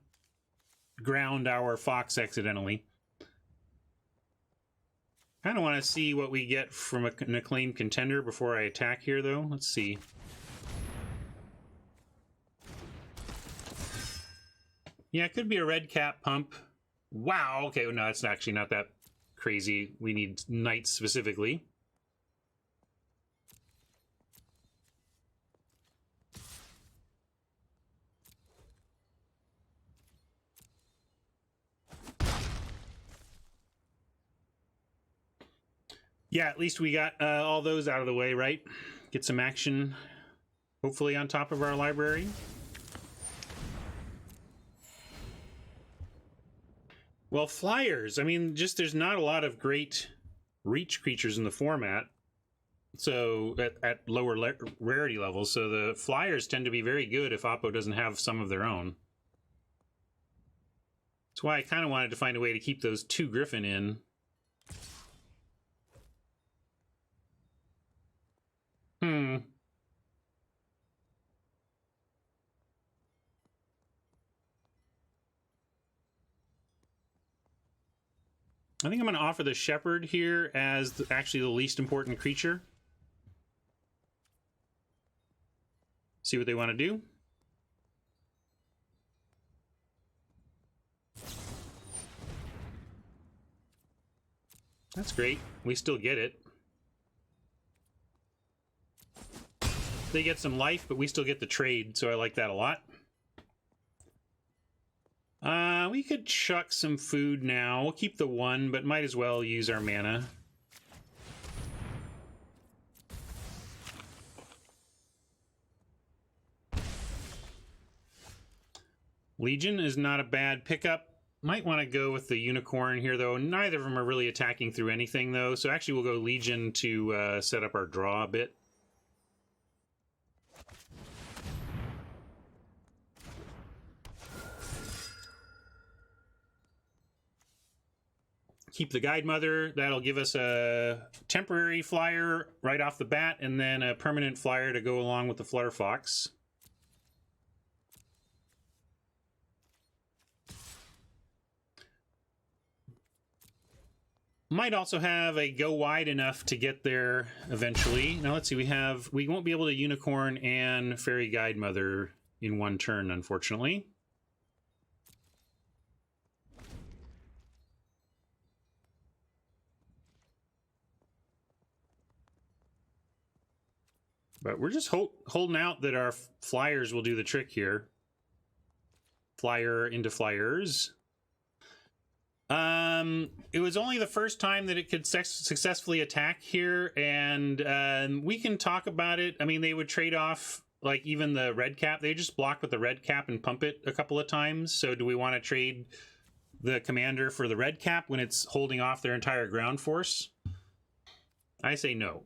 ground our Fox accidentally. Kind of want to see what we get from an acclaimed contender before I attack here, though. Let's see. Yeah, it could be a red cap pump. Wow, okay, no, it's actually not that crazy. We need knights specifically. Yeah, at least we got all those out of the way, right? Get some action, hopefully, on top of our library. Well, flyers. I mean, just there's not a lot of great reach creatures in the format. So, at lower rarity levels. So the flyers tend to be very good if Oppo doesn't have some of their own. That's why I kind of wanted to find a way to keep those 2 Griffin in. I think I'm going to offer the Shepherd here as actually the least important creature. See what they want to do. That's great. We still get it. They get some life, but we still get the trade, so I like that a lot. We could chuck some food now. We'll keep the 1, but might as well use our mana. Legion is not a bad pickup. Might want to go with the Unicorn here, though. Neither of them are really attacking through anything, though. So actually we'll go Legion to set up our draw a bit. keep the Guide Mother. That'll give us a temporary flyer right off the bat, and then a permanent flyer to go along with the Flutterfox. Might also have a go wide enough to get there eventually. Now let's see, we won't be able to Unicorn and Fairy Guide Mother in one turn, unfortunately. But we're just holding out that our flyers will do the trick here. Flyer into flyers. It was only the first time that it could successfully attack here, and we can talk about it. I mean, they would trade off, like, even the red cap. They just block with the red cap and pump it a couple of times. So do we want to trade the commander for the red cap when it's holding off their entire ground force? I say no.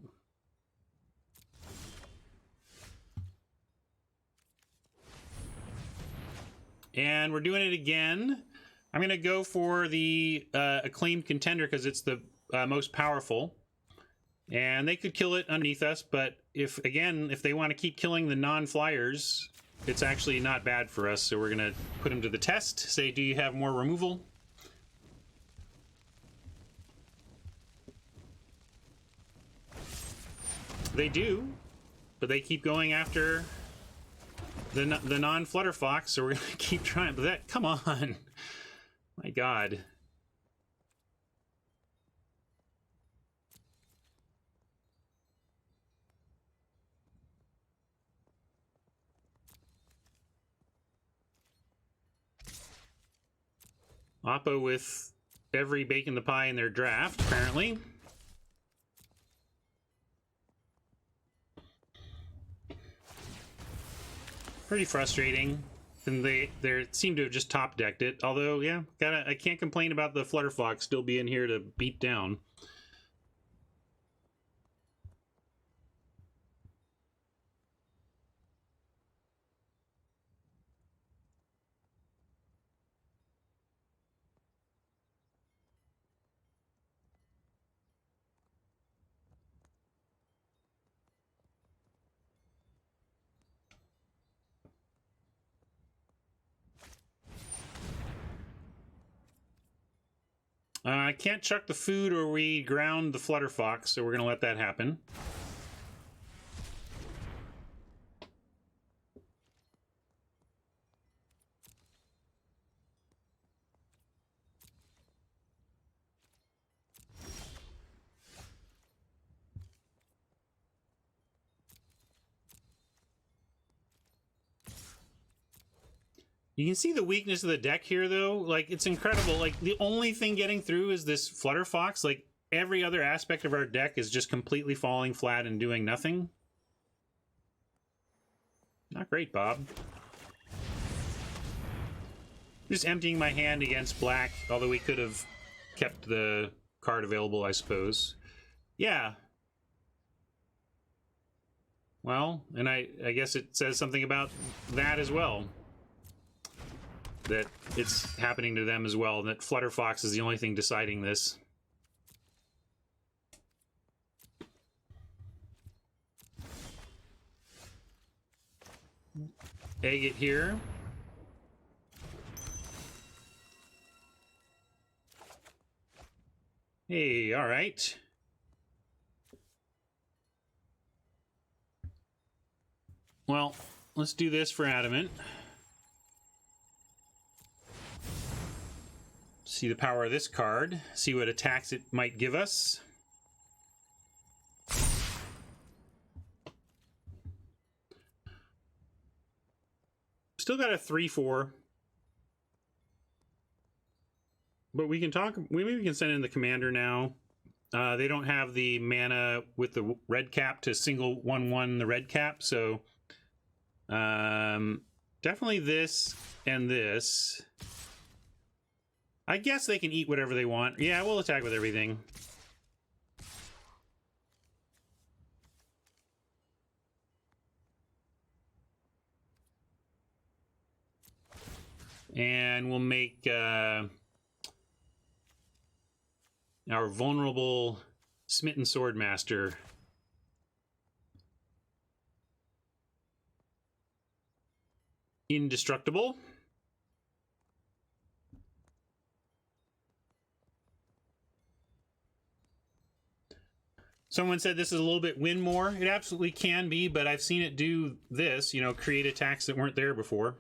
And we're doing it again. I'm going to go for the acclaimed contender because it's the most powerful. And they could kill it underneath us, but if they want to keep killing the non-flyers, it's actually not bad for us. So we're going to put them to the test. Say, do you have more removal? They do, but they keep going after the non-Flutterfox, so we're going to keep trying. But that, come on. My God. Oppo with every bake in the pie in their draft, apparently. Pretty frustrating. And they seem to have just top decked it. Although, yeah, I can't complain about the Flutterfox still being here to beat down. I can't chuck the food or we ground the Flutterfox, so we're going to let that happen. You can see the weakness of the deck here, though. Like, it's incredible. Like, the only thing getting through is this Flutterfox. Like, every other aspect of our deck is just completely falling flat and doing nothing. Not great, Bob. Just emptying my hand against black, although we could have kept the card available, I suppose. Yeah. Well, and I guess it says something about that as well. That it's happening to them as well, and that Flutterfox is the only thing deciding this. Egg it here. Hey, all right. Well, let's do this for Adamant. See the power of this card. See what attacks it might give us. Still got a 3/4. But we can talk. Maybe we can send in the commander now. They don't have the mana with the red cap to single 1/1 the red cap, so definitely this and this. I guess they can eat whatever they want. Yeah, we'll attack with everything. And we'll make our vulnerable Smitten Swordmaster. Indestructible. Someone said this is a little bit win more. It absolutely can be, but I've seen it do this, you know, create attacks that weren't there before.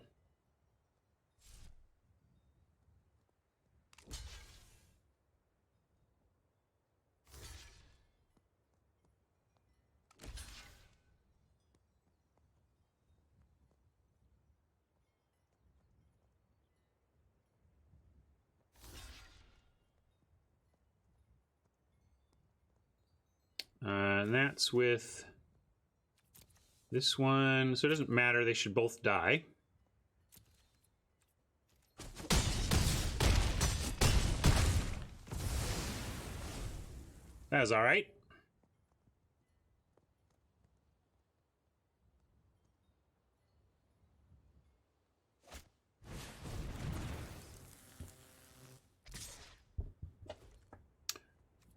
And that's with this one, so it doesn't matter, they should both die. That was all right.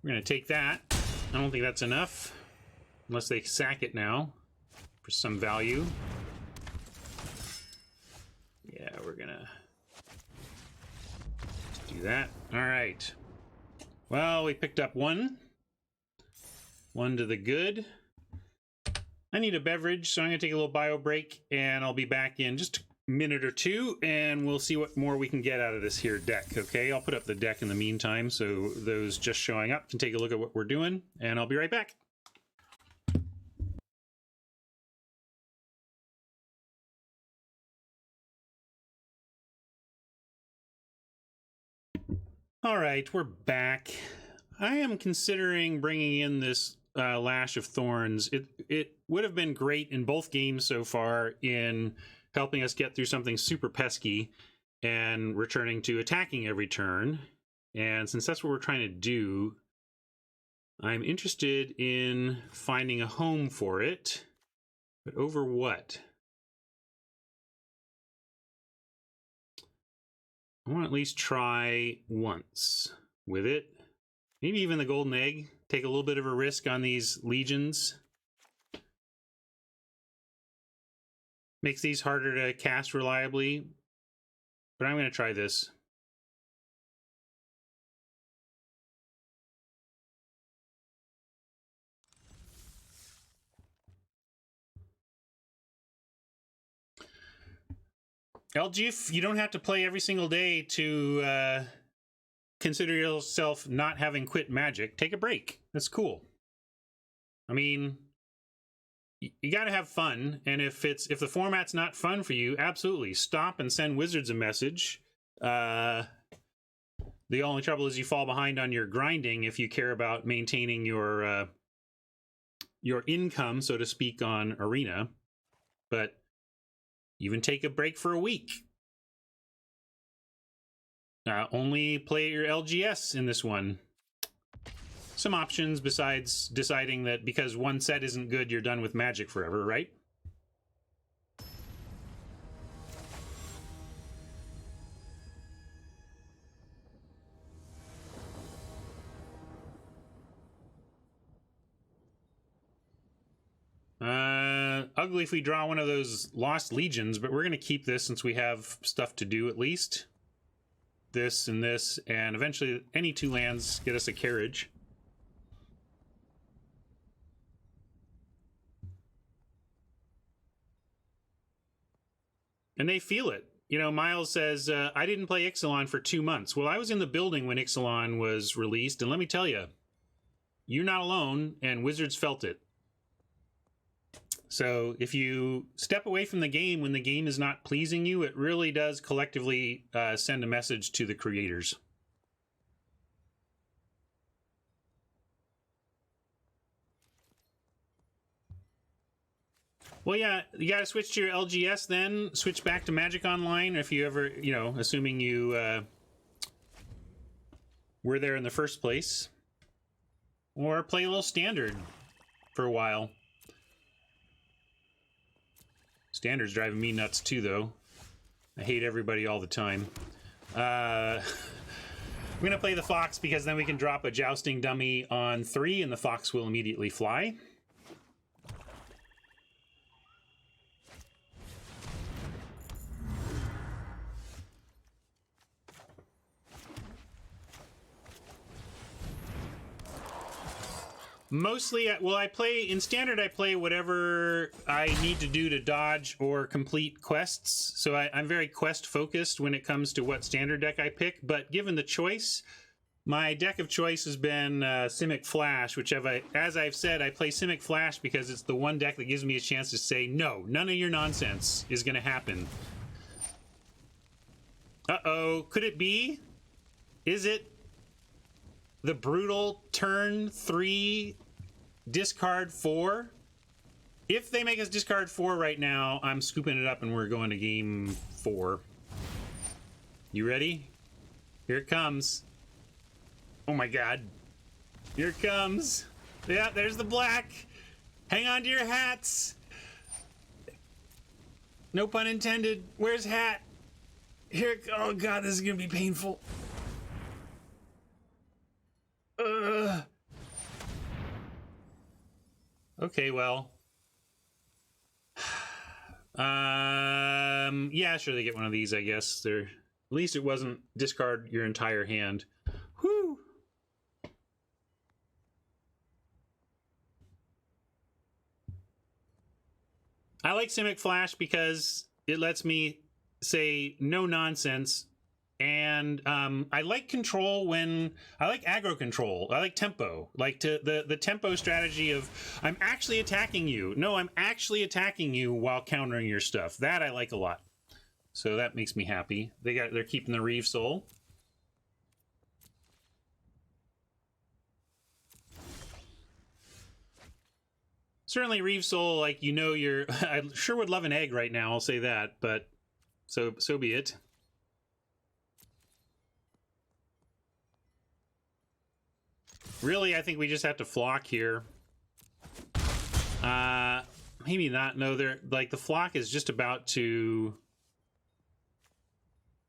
We're going to take that. I don't think that's enough, unless they sack it now for some value. Yeah, we're going to do that. All right. Well, we picked up one. One to the good. I need a beverage, so I'm going to take a little bio break, and I'll be back in just a minute or two, and we'll see what more we can get out of this here deck, okay? I'll put up the deck in the meantime, so those just showing up can take a look at what we're doing, and I'll be right back. All right, we're back. I am considering bringing in this Lash of Thorns. It would have been great in both games so far in helping us get through something super pesky and returning to attacking every turn. And since that's what we're trying to do, I'm interested in finding a home for it. But over what? I want to at least try once with it. Maybe even the golden egg. Take a little bit of a risk on these legions. Makes these harder to cast reliably. But I'm going to try this. LG, you don't have to play every single day to consider yourself not having quit Magic. Take a break. That's cool. I mean, you got to have fun, and if the format's not fun for you, absolutely stop and send Wizards a message. The only trouble is you fall behind on your grinding if you care about maintaining your income, so to speak, on Arena. But even take a break for a week. Only play your LGS in this one. Some options besides deciding that because one set isn't good, you're done with Magic forever, right? Ugly if we draw one of those Lost Legions, but we're going to keep this since we have stuff to do at least. This, and eventually any two lands get us a carriage. And they feel it. You know, Miles says, I didn't play Ixalan for 2 months. Well, I was in the building when Ixalan was released, and let me tell you, you're not alone, and Wizards felt it. So if you step away from the game when the game is not pleasing you, it really does collectively send a message to the creators. Well, yeah, you got to switch to your LGS then. Switch back to Magic Online if you ever, you know, assuming you were there in the first place. Or play a little Standard for a while. Standard's driving me nuts too, though. I hate everybody all the time. I'm going to play the fox because then we can drop a jousting dummy on 3 and the fox will immediately fly. Mostly, well, I play in standard. I play whatever I need to do to dodge or complete quests. So I'm very quest focused when it comes to what standard deck I pick. But given the choice, my deck of choice has been Simic Flash, which as I've said, I play Simic Flash because it's the one deck that gives me a chance to say, no, none of your nonsense is going to happen. Uh-oh, could it be? Is it the brutal turn 3 discard 4? If they make us discard 4 right now, I'm scooping it up and we're going to game 4. You ready? Here it comes. Oh my god. Here it comes. Yeah, there's the black. Hang on to your hats. No pun intended. Where's hat? Here. Oh god, this is gonna be painful. Okay, well. Yeah, sure, they get one of these, I guess. At least it wasn't discard your entire hand. Whew. I like Simic Flash because it lets me say no nonsense. And I like control when I like aggro control. I like tempo, like the tempo strategy of I'm actually attacking you. No, I'm actually attacking you while countering your stuff. That I like a lot. So that makes me happy. They're keeping the Reeve Soul. Certainly Reeve Soul, like you're. I sure would love an egg right now. I'll say that, but so be it. Really, I think we just have to flock here. Maybe not. No, they're like the flock is just about to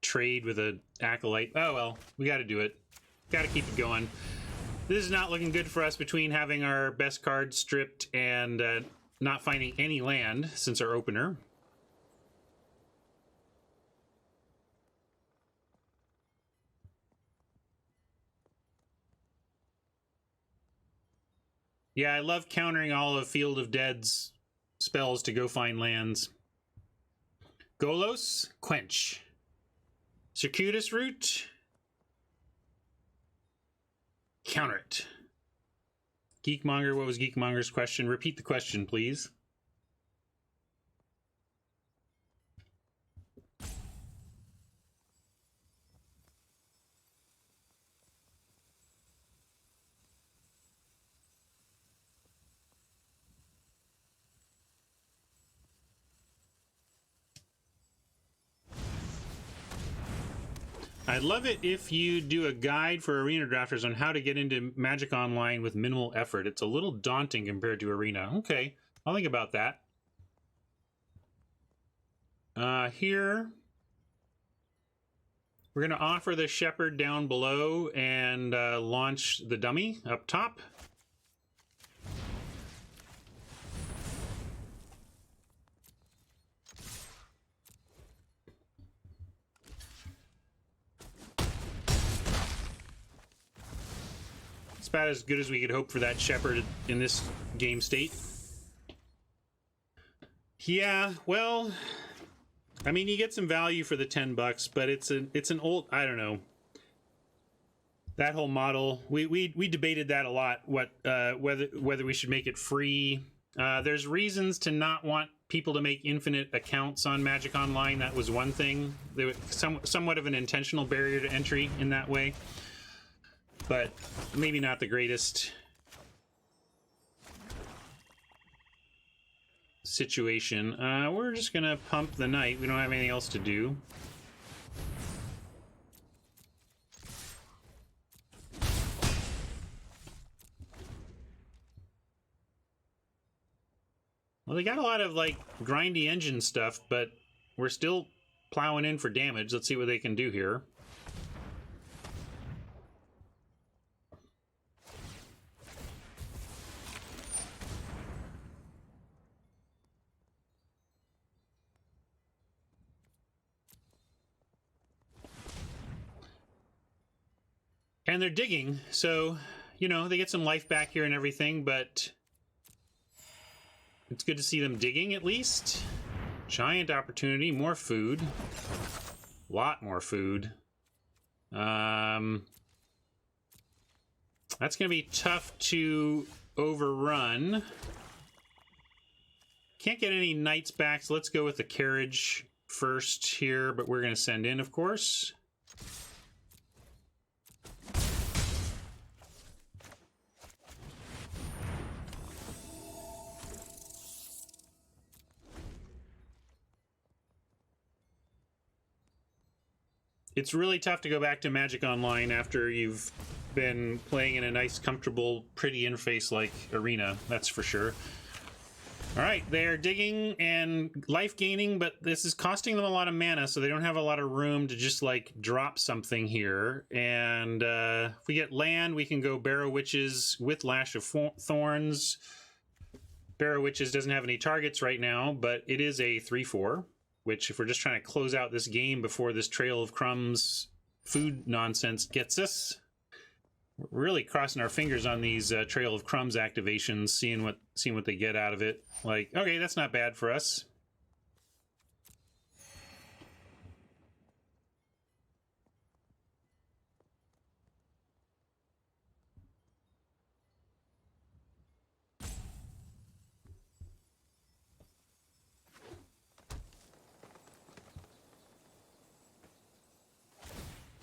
trade with an acolyte. Oh well, we got to do it. Got to keep it going. This is not looking good for us between having our best card stripped and not finding any land since our opener. Yeah, I love countering all of Field of Dead's spells to go find lands. Golos, Quench. Circuitous Root. Counter it. Geekmonger, what was Geekmonger's question? Repeat the question, please. I'd love it if you do a guide for arena drafters on how to get into Magic Online with minimal effort. It's a little daunting compared to Arena. Okay, I'll think about that. Here, we're going to offer the Shepherd down below and launch the dummy up top. It's about as good as we could hope for that Shepherd in this game state. Yeah, well, I mean, you get some value for the $10, but it's an old, I don't know. That whole model, we debated that a lot. Whether we should make it free. There's reasons to not want people to make infinite accounts on Magic Online. That was one thing. There was somewhat of an intentional barrier to entry in that way. But maybe not the greatest situation. We're just gonna pump the knight. We don't have anything else to do. Well, they got a lot of like grindy engine stuff, but we're still plowing in for damage. Let's see what they can do here. And they're digging, so, you know, they get some life back here and everything, but it's good to see them digging at least. Giant opportunity, more food. Lot more food. That's going to be tough to overrun. Can't get any knights back, so let's go with the carriage first here, but we're going to send in, of course. It's really tough to go back to Magic Online after you've been playing in a nice, comfortable, pretty interface like Arena, that's for sure. All right, they're digging and life gaining, but this is costing them a lot of mana, so they don't have a lot of room to just, like, drop something here. And if we get land, we can go Barrow Witches with Lash of Thorns. Barrow Witches doesn't have any targets right now, but it is a 3/4. Which, if we're just trying to close out this game before this Trail of Crumbs food nonsense gets us, we're really crossing our fingers on these Trail of Crumbs activations, seeing what they get out of it. Like, okay, that's not bad for us.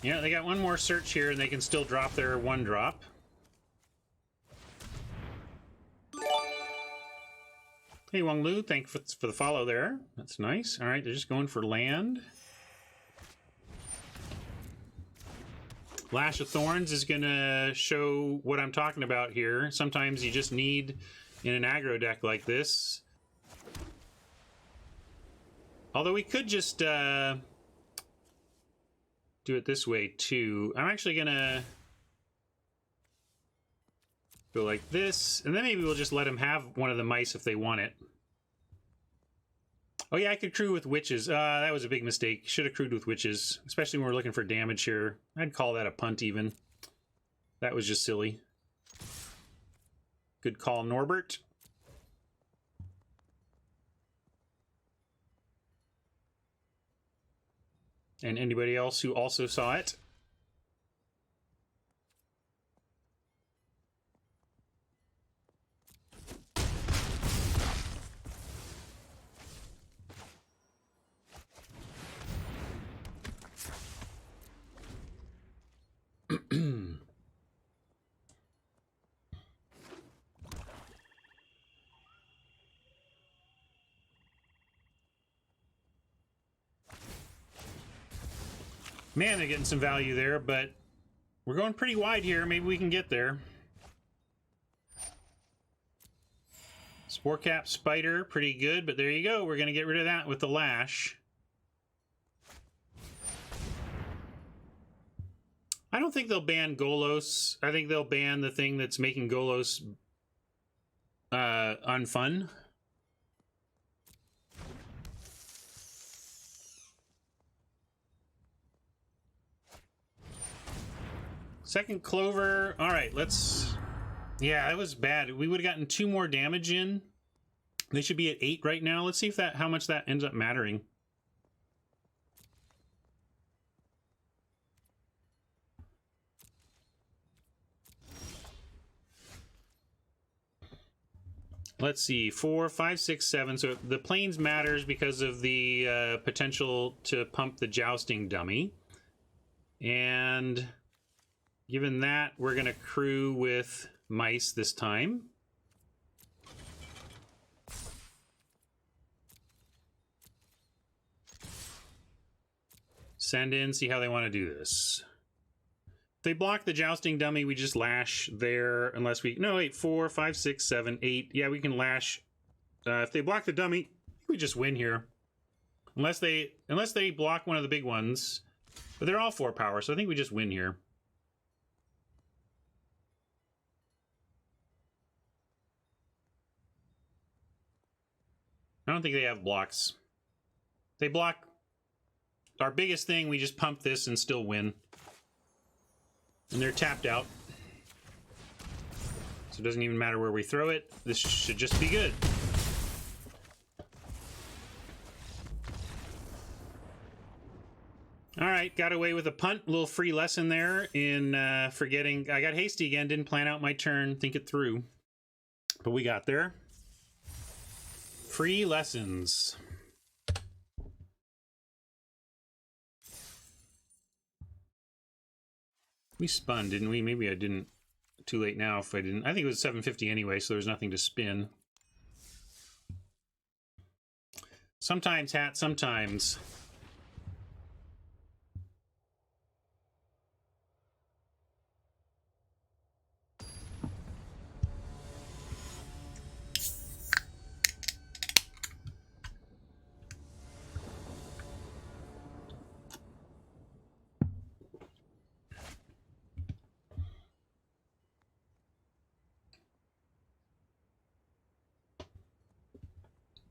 Yeah, they got one more search here, and they can still drop their 1-drop. Hey, Wong Lu, thanks for the follow there. That's nice. All right, they're just going for land. Lash of Thorns is going to show what I'm talking about here. Sometimes you just need, in an aggro deck like this... Although we could just... do it this way too. I'm actually gonna go like this, and then maybe we'll just let them have one of the mice if they want it. Oh yeah, I could crew with witches. That was a big mistake. Should have crewed with witches, especially when we're looking for damage here. I'd call that a punt even. That was just silly. Good call, Norbert. And anybody else who also saw it. Man, they're getting some value there, but we're going pretty wide here. Maybe we can get there. Spore Cap Spider, pretty good, but there you go. We're going to get rid of that with the Lash. I don't think they'll ban Golos. I think they'll ban the thing that's making Golos unfun. Second Clover. All right, let's... Yeah, that was bad. We would have gotten 2 more damage in. They should be at 8 right now. Let's see if how much that ends up mattering. Let's see, 4, 5, 6, 7. So the planes matters because of the potential to pump the jousting dummy. And given that, we're going to crew with mice this time. Send in, see how they want to do this. If they block the jousting dummy, we just lash there unless we... No, wait, 4, 5, 6, 7, 8. Yeah, we can lash. If they block the dummy, we just win here. Unless they block one of the big ones. But they're all 4 power, so I think we just win here. I don't think they have blocks. They block our biggest thing, we just pump this and still win. And they're tapped out. So it doesn't even matter where we throw it. This should just be good. All right, got away with a punt. A little free lesson there in forgetting. I got hasty again, didn't plan out my turn, think it through. But we got there. Free lessons. We spun, didn't we? Maybe I didn't. Too late now if I didn't. I think it was 750 anyway, so there's nothing to spin. Sometimes, hat, sometimes.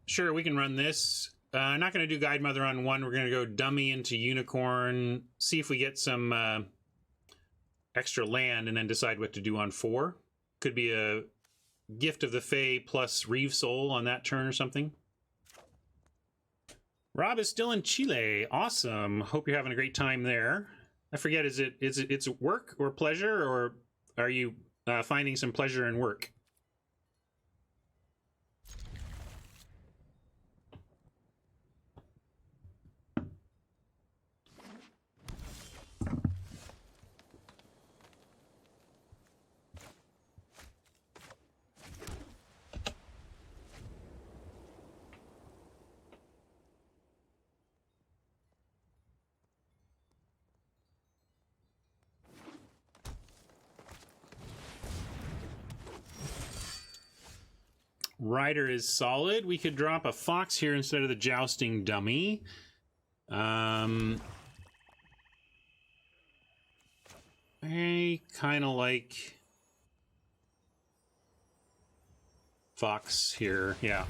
Sure, we can run this. I'm not going to do Guide Mother on 1. We're going to go Dummy into Unicorn, see if we get some extra land, and then decide what to do on 4. Could be a Gift of the Fae plus Reeve Soul on that turn or something. Rob is still in Chile. Awesome. Hope you're having a great time there. I forget, is it work or pleasure, or are you finding some pleasure in work? Rider is solid. We could drop a fox here instead of the jousting dummy. I kind of like fox here. Yeah.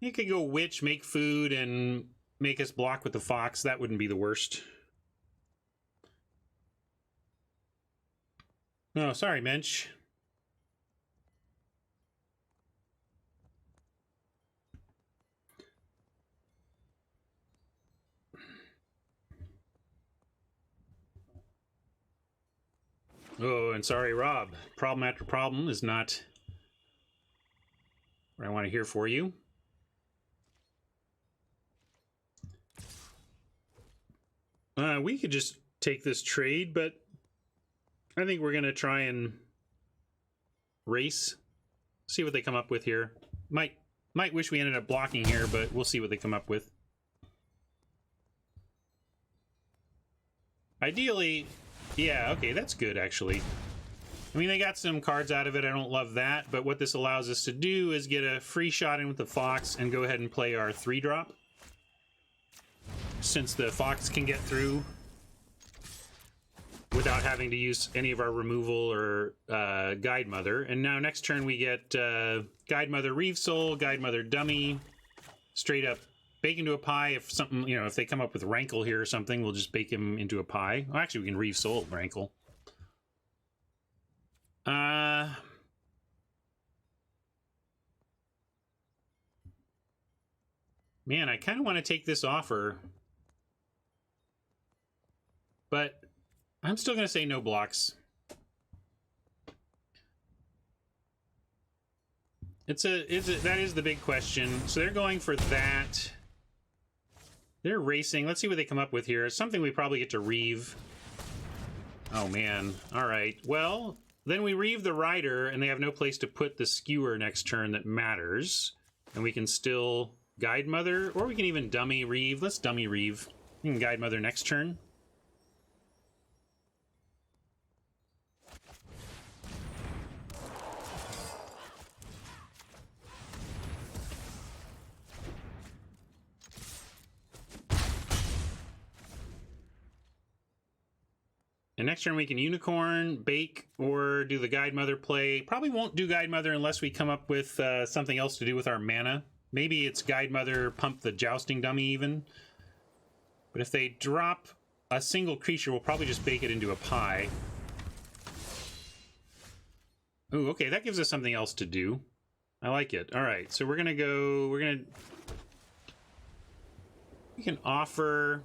You could go witch, make food, and make us block with the fox. That wouldn't be the worst. Oh, sorry, Mensch. Oh, and sorry, Rob. Problem after problem is not what I want to hear for you. We could just take this trade, but I think we're going to try and race. See what they come up with here. Might wish we ended up blocking here, but we'll see what they come up with. Ideally, yeah, okay, that's good, actually. I mean, they got some cards out of it. I don't love that, but what this allows us to do is get a free shot in with the fox and go ahead and play our 3-drop. Since the fox can get through without having to use any of our removal or Guide Mother. And now next turn we get Guide Mother Reeve Soul, Guide Mother Dummy, straight up bake into a pie. If something, you know, if they come up with Rankle here or something, we'll just bake him into a pie. Well, actually, we can Reeve Soul Rankle. Man, I kind of want to take this offer, but I'm still going to say no blocks. That is the big question. So they're going for that. They're racing. Let's see what they come up with here. It's something we probably get to Reeve. Oh, man. All right. Well, then we Reeve the Rider, and they have no place to put the Skewer next turn that matters. And we can still Guide Mother, or we can even Dummy Reeve. Let's Dummy Reeve. We can Guide Mother next turn. And next turn we can Unicorn, Bake, or do the Guide Mother play. Probably won't do Guide Mother unless we come up with something else to do with our mana. Maybe it's Guide Mother, pump the Jousting Dummy even. But if they drop a single creature, we'll probably just bake it into a pie. Ooh, okay, that gives us something else to do. I like it. All right, so we're gonna go. We can offer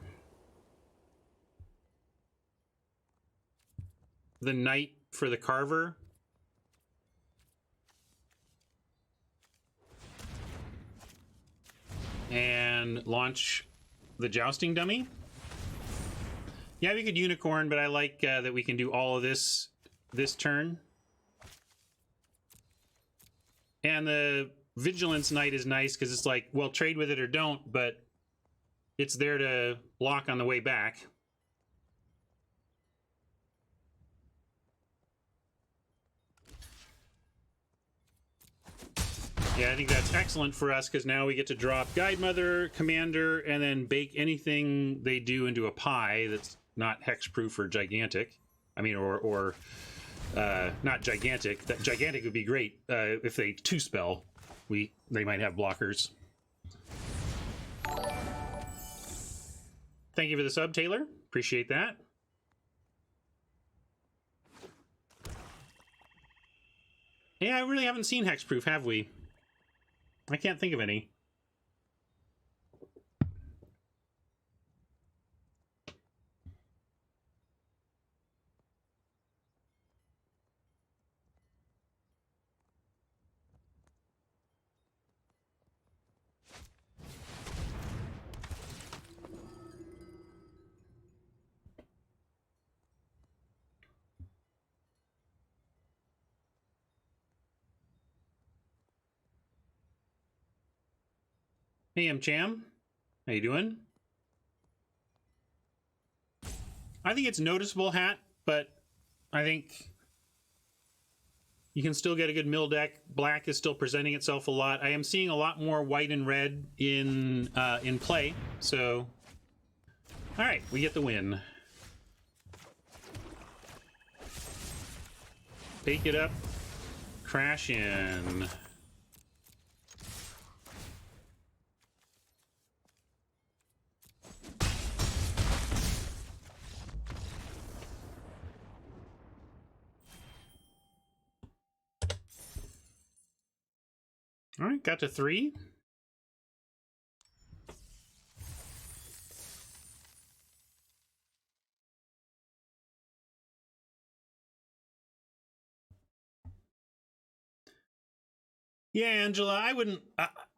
the Knight for the Carver. And launch the Jousting Dummy. Yeah, we could Unicorn, but I like that we can do all of this turn. And the Vigilance Knight is nice because it's like, well, trade with it or don't, but it's there to block on the way back. Yeah, I think that's excellent for us because now we get to drop Guide Mother, Commander, and then bake anything they do into a pie that's not hexproof or gigantic. I mean, or not gigantic. That gigantic would be great if they two spell. They might have blockers. Thank you for the sub, Taylor. Appreciate that. Yeah, I really haven't seen hexproof, have we? I can't think of any. Hey, Cham. How you doing? I think it's noticeable, Hat, but I think you can still get a good mill deck. Black is still presenting itself a lot. I am seeing a lot more white and red in play. So, all right, we get the win. Bake it up, crash in. All right, got to 3. Yeah, Angela, I wouldn't.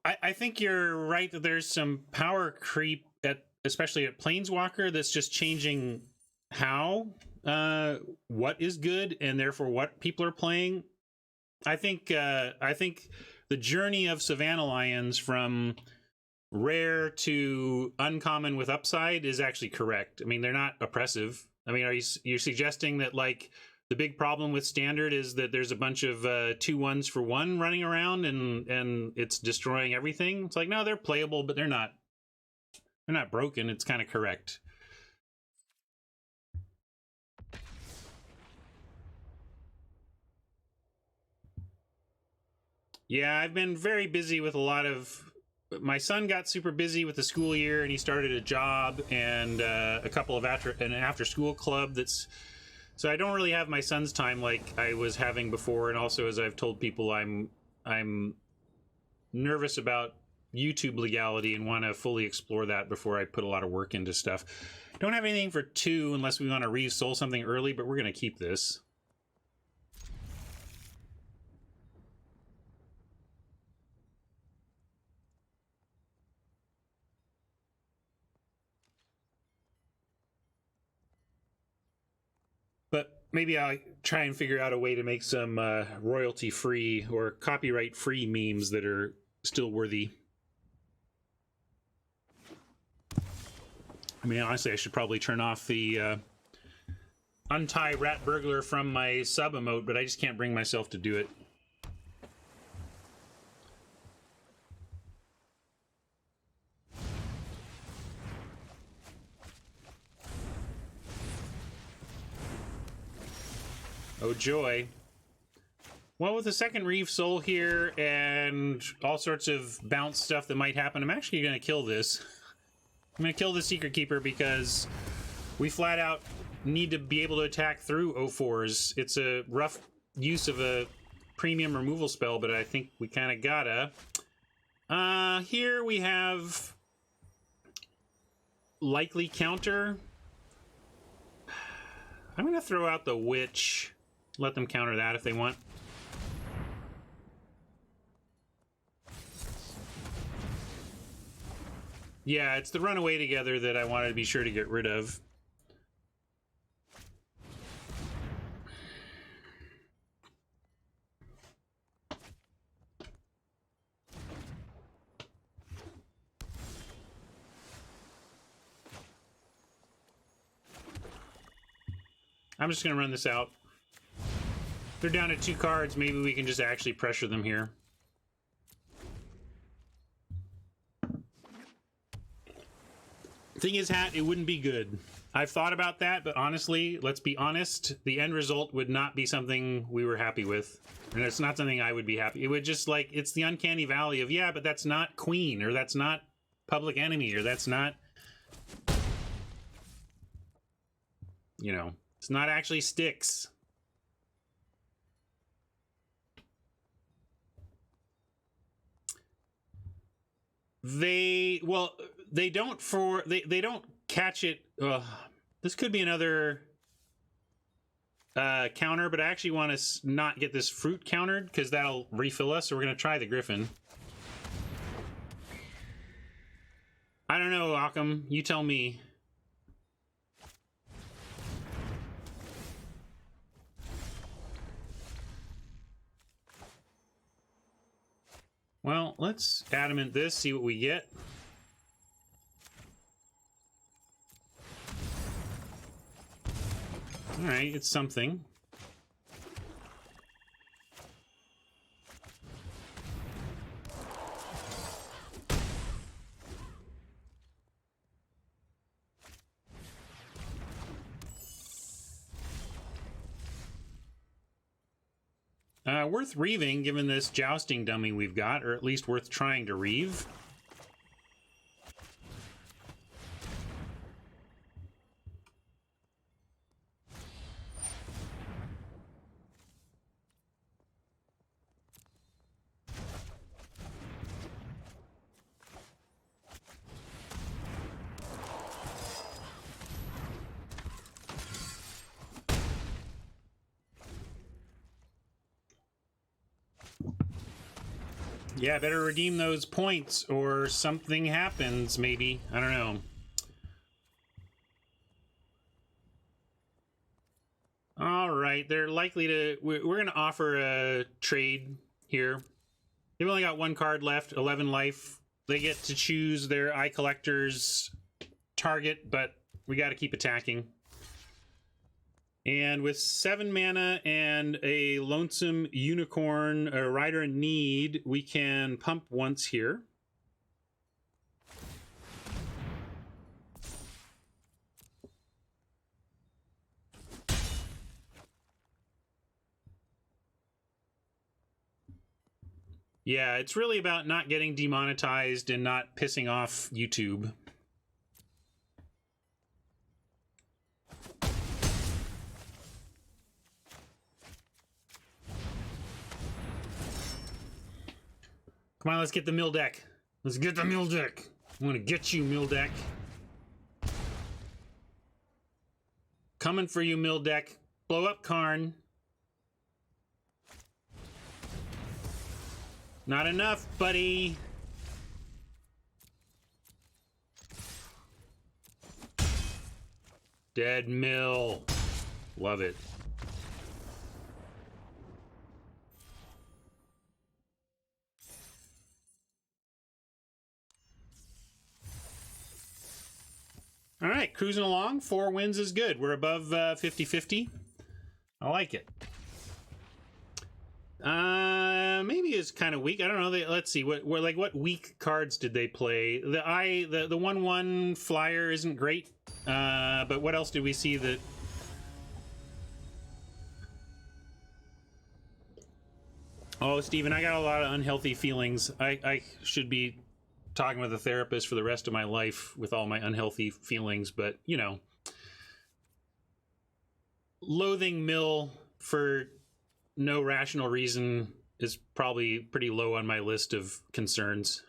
I think you're right that there's some power creep especially at Planeswalker, that's just changing how what is good and therefore what people are playing. I think the journey of Savannah Lions from rare to uncommon with upside is actually correct. I mean, they're not oppressive. I mean, you're suggesting that like the big problem with standard is that there's a bunch of 2/1s for 1 running around and it's destroying everything? It's like, no, they're playable, but they're not broken. It's kind of correct. Yeah, I've been very busy with a lot of... My son got super busy with the school year, and he started a job and a couple of an after-school club that's... So I don't really have my son's time like I was having before, and also, as I've told people, I'm nervous about YouTube legality and want to fully explore that before I put a lot of work into stuff. Don't have anything for 2 unless we want to re-soul something early, but we're going to keep this. But maybe I'll try and figure out a way to make some royalty-free or copyright-free memes that are still worthy. I mean, honestly, I should probably turn off the untie rat burglar from my sub emote, but I just can't bring myself to do it. Oh, joy. Well, with the second Reef Soul here and all sorts of bounce stuff that might happen, I'm actually going to kill this. I'm going to kill the Secret Keeper because we flat out need to be able to attack through 04s. It's a rough use of a premium removal spell, but I think we kind of gotta. Here we have likely counter. I'm going to throw out the Witch. Let them counter that if they want. Yeah, it's the runaway together that I wanted to be sure to get rid of. I'm just going to run this out. They're down to 2 cards. Maybe we can just actually pressure them here. Thing is, Hat, it wouldn't be good. I've thought about that, but honestly, let's be honest, the end result would not be something we were happy with. And it's not something I would be happy. It would just, like, it's the uncanny valley of, yeah, but that's not Queen, or that's not Public Enemy, or that's not... You know, it's not actually Styx. They don't catch it. This could be another counter, but I actually want to not get this fruit countered because that'll refill us. So we're going to try the Griffin. I don't know, Occam. You tell me. Well, let's adamant this, see what we get. All right, it's something. Worth reaving, given this jousting dummy we've got, or at least worth trying to reave. Yeah, better redeem those points or something happens, maybe. I don't know. All right, they're likely to... We're going to offer a trade here. They've only got 1 card left, 11 life. They get to choose their Eye Collector's target, but we got to keep attacking. And with 7 mana and a Lonesome Unicorn, a Rider in Need, we can pump once here. Yeah, it's really about not getting demonetized and not pissing off YouTube. Come on, let's get the mill deck. Let's get the mill deck. I'm gonna get you, mill deck. Coming for you, mill deck. Blow up Karn. Not enough, buddy. Dead mill. Love it. All right, cruising along. 4 wins is good. We're above 50-50. I like it. Maybe it's kind of weak. I don't know. Let's see. What weak cards did they play? The 1/1 flyer isn't great. But what else did we see that? Oh, Steven, I got a lot of unhealthy feelings. I should be talking with a therapist for the rest of my life with all my unhealthy feelings, but, you know, loathing Mill for no rational reason is probably pretty low on my list of concerns.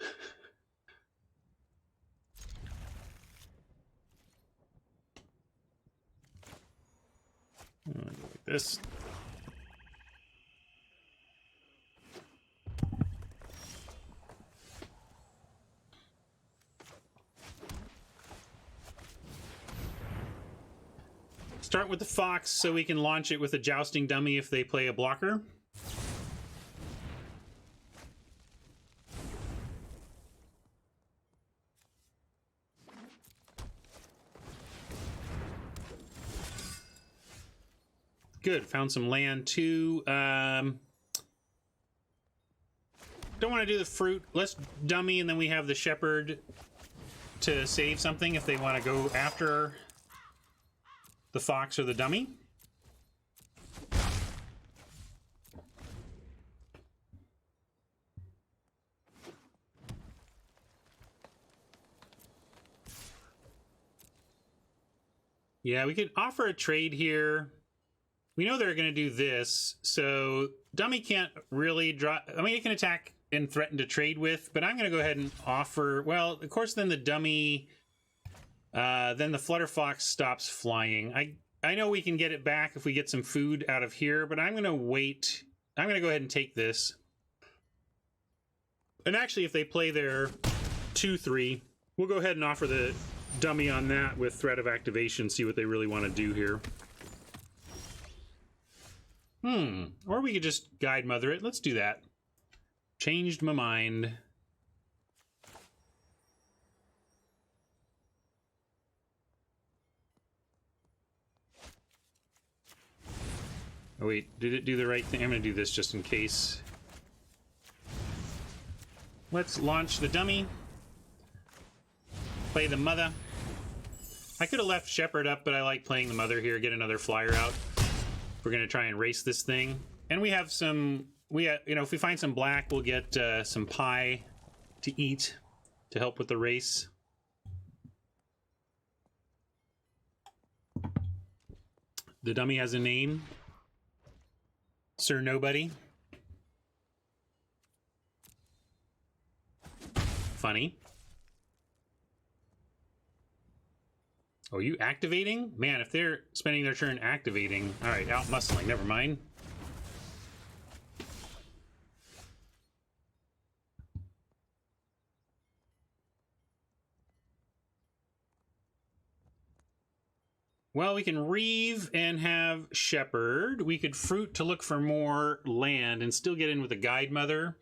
Like this. Start with the Fox so we can launch it with a jousting dummy if they play a blocker. Good, found some land too. Don't want to do the fruit. Let's dummy, and then we have the shepherd to save something if they want to go after the fox or the dummy. Yeah, we could offer a trade here. We know they're going to do this, so dummy can't really draw. I mean, it can attack and threaten to trade with, but I'm going to go ahead and offer. Well, of course, then the dummy, then the flutter fox stops flying. I know we can get it back if we get some food out of here, but I'm going to wait. I'm going to go ahead and take this. And actually, if they play their 2/3, we'll go ahead and offer the dummy on that with threat of activation, see what they really want to do here. Or we could just guide mother it. Let's do that. Changed my mind. Oh wait, did it do the right thing? I'm gonna do this just in case. Let's launch the dummy. Play the mother. I could have left Shepherd up, but I like playing the mother here. Get another flyer out. We're going to try and race this thing. And we have some, you know, if we find some black, we'll get some pie to eat to help with the race. The dummy has a name. Sir Nobody. Funny. Oh, you activating? Man, if they're spending their turn activating... Alright, out muscling, never mind. Well, we can Reeve and have Shepherd. We could Fruit to look for more land and still get in with a Guide Mother.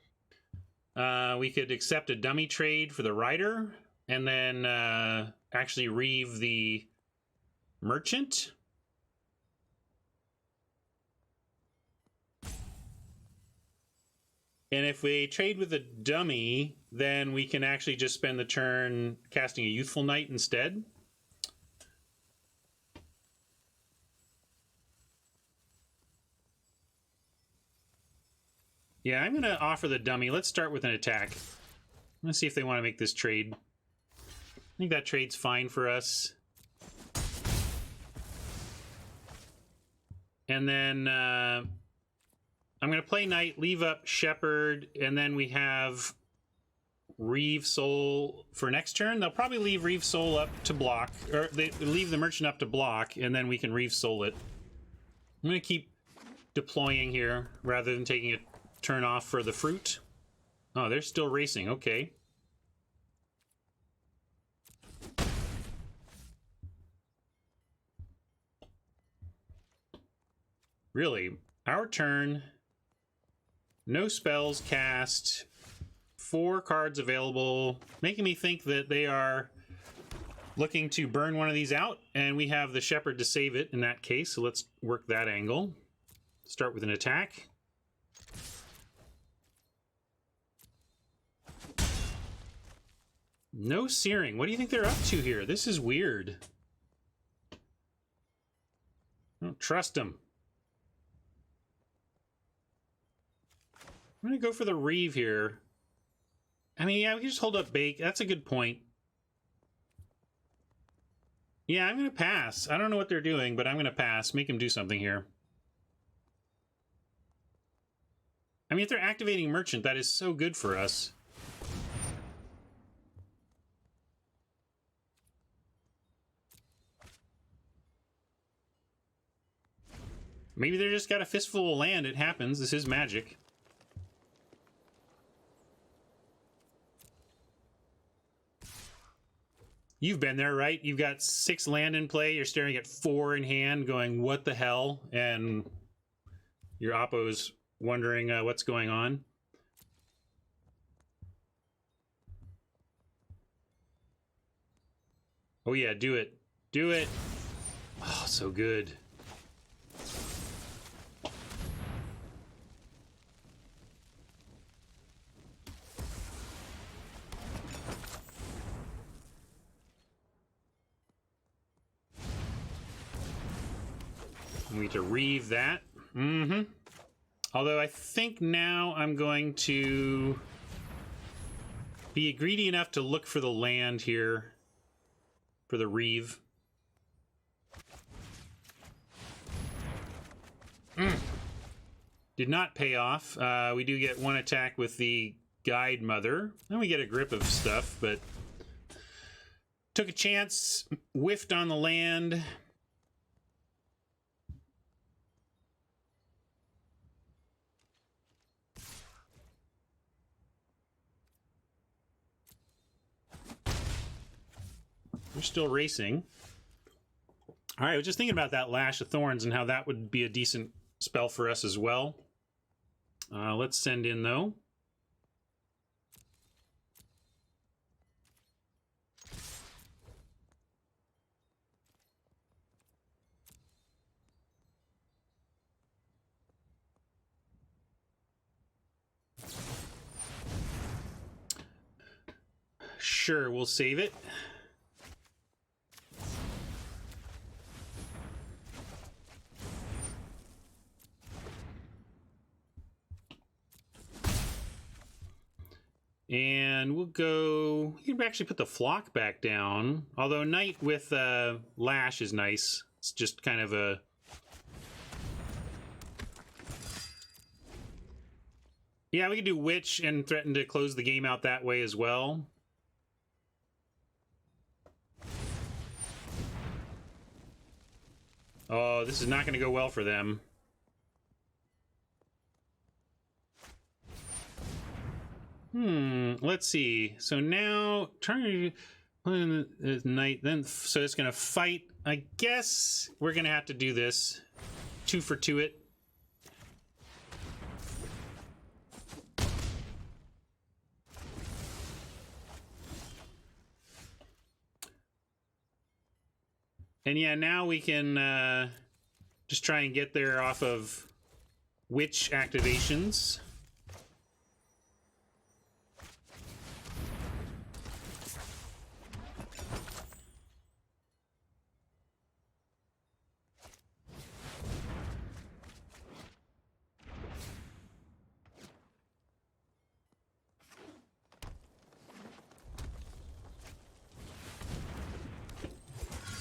We could accept a dummy trade for the Rider, and then actually Reeve the Merchant. And if we trade with a dummy, then we can actually just spend the turn casting a Youthful Knight instead. Yeah, I'm going to offer the dummy. Let's start with an attack. Let's see if they want to make this trade. I think that trade's fine for us. And then I'm going to play Knight, leave up Shepherd, and then we have Reeve Soul for next turn. They'll probably leave Reeve Soul up to block, or they leave the Merchant up to block, and then we can Reeve Soul it. I'm going to keep deploying here rather than taking a turn off for the fruit. Oh, they're still racing. Okay. Really? Our turn. No spells cast. 4 cards available. Making me think that they are looking to burn one of these out, and we have the Shepherd to save it in that case. So let's work that angle. Start with an attack. No Searing. What do you think they're up to here? This is weird. I don't trust them. I'm going to go for the Reeve here. I mean, yeah, we can just hold up Bake. That's a good point. Yeah, I'm going to pass. I don't know what they're doing, but I'm going to pass. Make them do something here. I mean, if they're activating Merchant, that is so good for us. Maybe they just got a fistful of land. It happens. This is Magic. You've been there, right? You've got 6 land in play. You're staring at 4 in hand going, what the hell? And your oppo's wondering what's going on. Oh, yeah, do it. Do it. Oh, so good. We need to reeve that. Mm-hmm. Although I think now I'm going to be greedy enough to look for the land here for the reeve. Did not pay off. We do get 1 attack with the Guide Mother. Then we get a grip of stuff, but took a chance, whiffed on the land. We're still racing. All right, I was just thinking about that Lash of Thorns and how that would be a decent spell for us as well. Let's send in, though. Sure, we'll save it. And we'll go... You can actually put the Flock back down. Although Knight with Lash is nice. It's just kind of a... Yeah, we could do Witch and threaten to close the game out that way as well. Oh, this is not going to go well for them. Let's see. So now, trying to Knight, then so it's going to fight. I guess we're going to have to do this. 2 for 2 it. And yeah, now we can just try and get there off of Witch activations.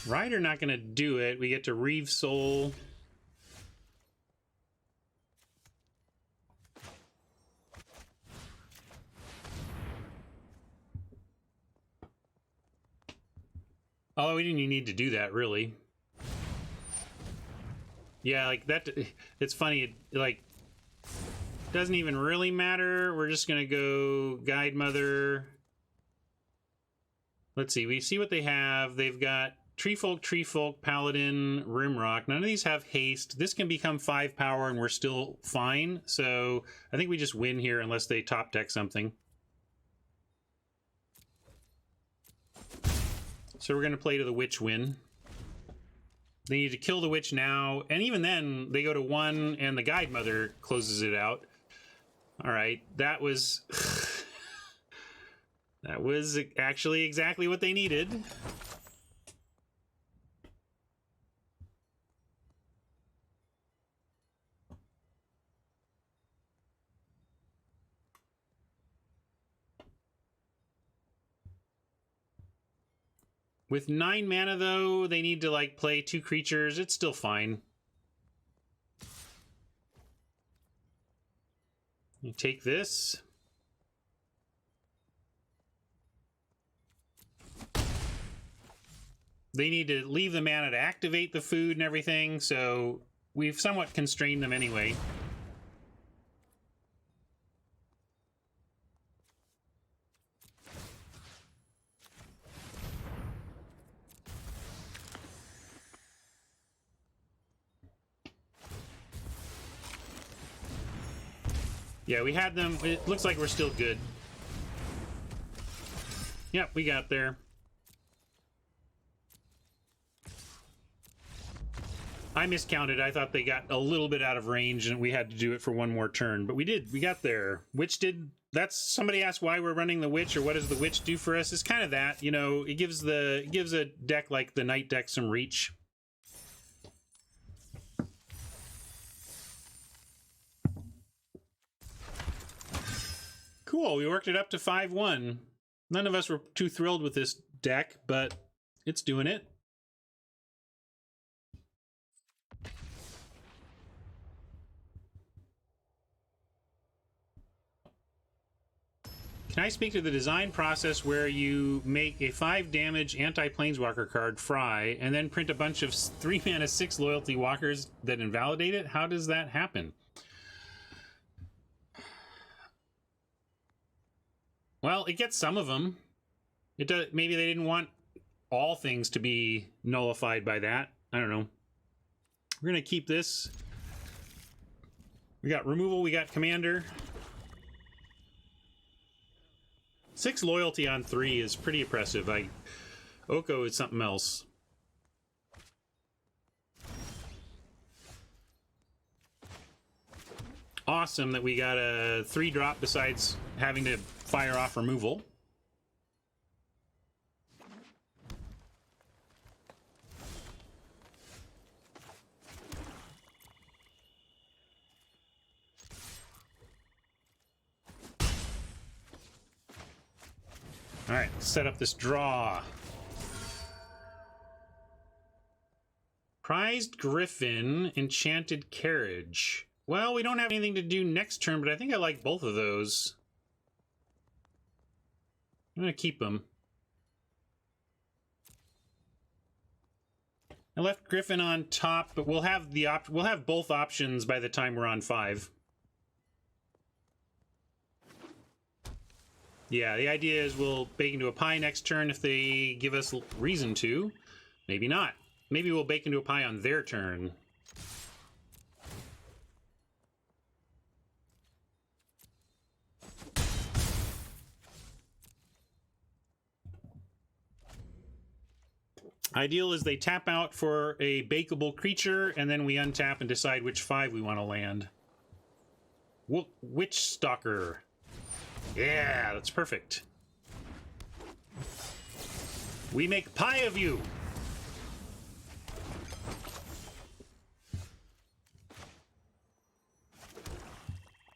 Rider not going to do it. We get to Reeve Soul. Oh, we didn't even need to do that, really. Yeah, like that. It's funny. It, like, doesn't even really matter. We're just going to go Guide Mother. Let's see. We see what they have. They've got Treefolk, Paladin, Rimrock. None of these have haste. This can become 5 power and we're still fine. So I think we just win here unless they top deck something. So we're going to play to the Witch win. They need to kill the Witch now. And even then, they go to 1 and the Guide Mother closes it out. All right. That was... that was actually exactly what they needed. With 9 mana, though, they need to, like, play 2 creatures. It's still fine. You take this. They need to leave the mana to activate the food and everything, so we've somewhat constrained them anyway. Yeah, we had them. It looks like we're still good. Yep, we got there. I miscounted. I thought they got a little bit out of range and we had to do it for one more turn, but we did. We got there. Witch did. That's somebody asked why we're running the Witch or what does the Witch do for us. It's kind of that, you know, it gives a deck like the Night deck some reach. Cool, we worked it up to 5-1. None of us were too thrilled with this deck, but it's doing it. Can I speak to the design process where you make a 5 damage anti-planeswalker card, Fry, and then print a bunch of 3 mana 6 loyalty walkers that invalidate it? How does that happen? Well, it gets some of them. It does. Maybe they didn't want all things to be nullified by that. I don't know. We're gonna keep this. We got removal. We got commander. 6 loyalty on 3 is pretty impressive. Oko is something else. Awesome that we got a 3-drop besides having to fire off removal. All right, let's set up this draw. Prized Griffin, Enchanted Carriage. Well, we don't have anything to do next turn, but I think I like both of those. I'm gonna keep them. I left Griffin on top, but we'll have both options by the time we're on 5. Yeah, the idea is we'll bake into a pie next turn if they give us reason to. Maybe not. Maybe we'll bake into a pie on their turn. Ideal is they tap out for a bakeable creature, and then we untap and decide which 5 we want to land. Witch Stalker. Yeah, that's perfect. We make pie of you!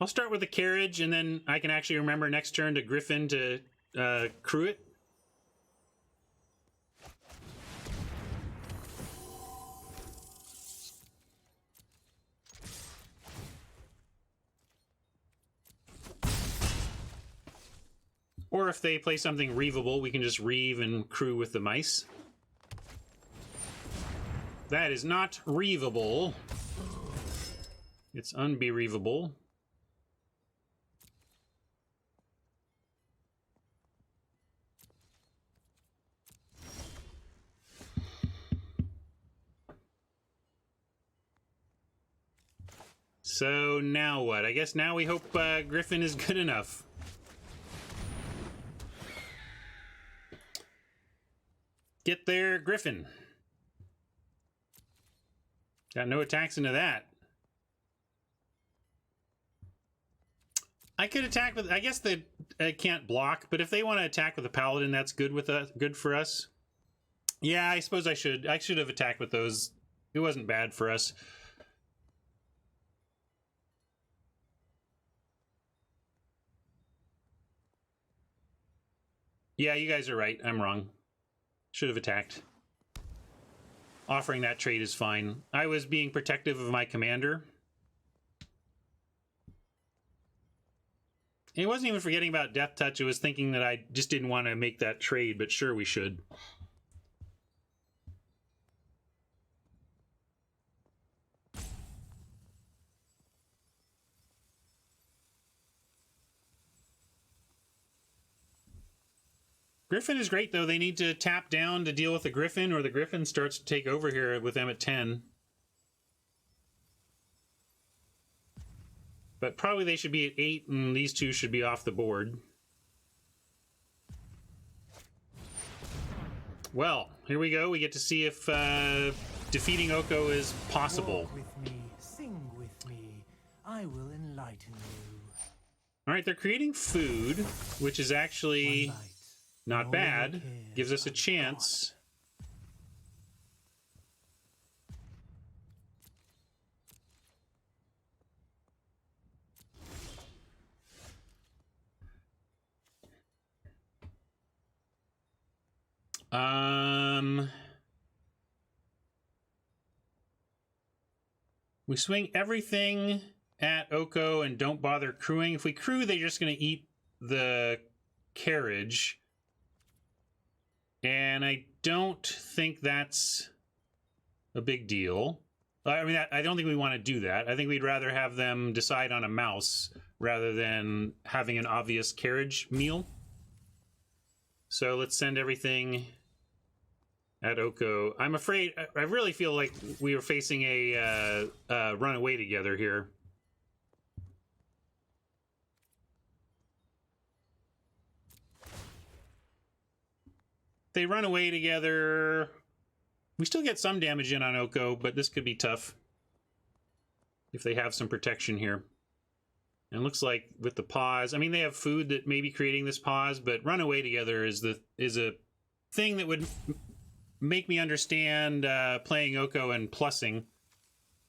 I'll start with the carriage, and then I can actually remember next turn to Griffin to crew it. Or if they play something reavable, we can just reave and crew with the mice. That is not reavable. It's unbereavable. So now what? I guess now we hope Griffin is good enough. Get there, Griffin. Got no attacks into that. I could attack with... I guess they can't block, but if they want to attack with a paladin, that's good with good for us. Yeah, I suppose I should. I should have attacked with those. It wasn't bad for us. Yeah, you guys are right. I'm wrong. Should have attacked. Offering that trade is fine. I was being protective of my commander. It wasn't even forgetting about Death Touch. It was thinking that I just didn't want to make that trade, but sure we should. Griffin is great, though. They need to tap down to deal with the Griffin, or the Griffin starts to take over here with them at 10. But probably they should be at 8, and these two should be off the board. Well, here we go. We get to see if defeating Oko is possible. Walk with me, sing with me. I will enlighten you. All right, they're creating food, which is actually not bad. Gives us a chance. We swing everything at Oko and don't bother crewing. If we crew, they're just going to eat the carriage. And I don't think that's a big deal. I mean, I don't think we want to do that. I think we'd rather have them decide on a mouse rather than having an obvious carriage meal. So let's send everything at Oko. I'm afraid, I really feel like we are facing a runaway together here. They run away together. We still get some damage in on Oko, but this could be tough if they have some protection here. And it looks like with the pause, I mean, they have food that may be creating this pause, but run away together is a thing that would make me understand playing Oko and plussing,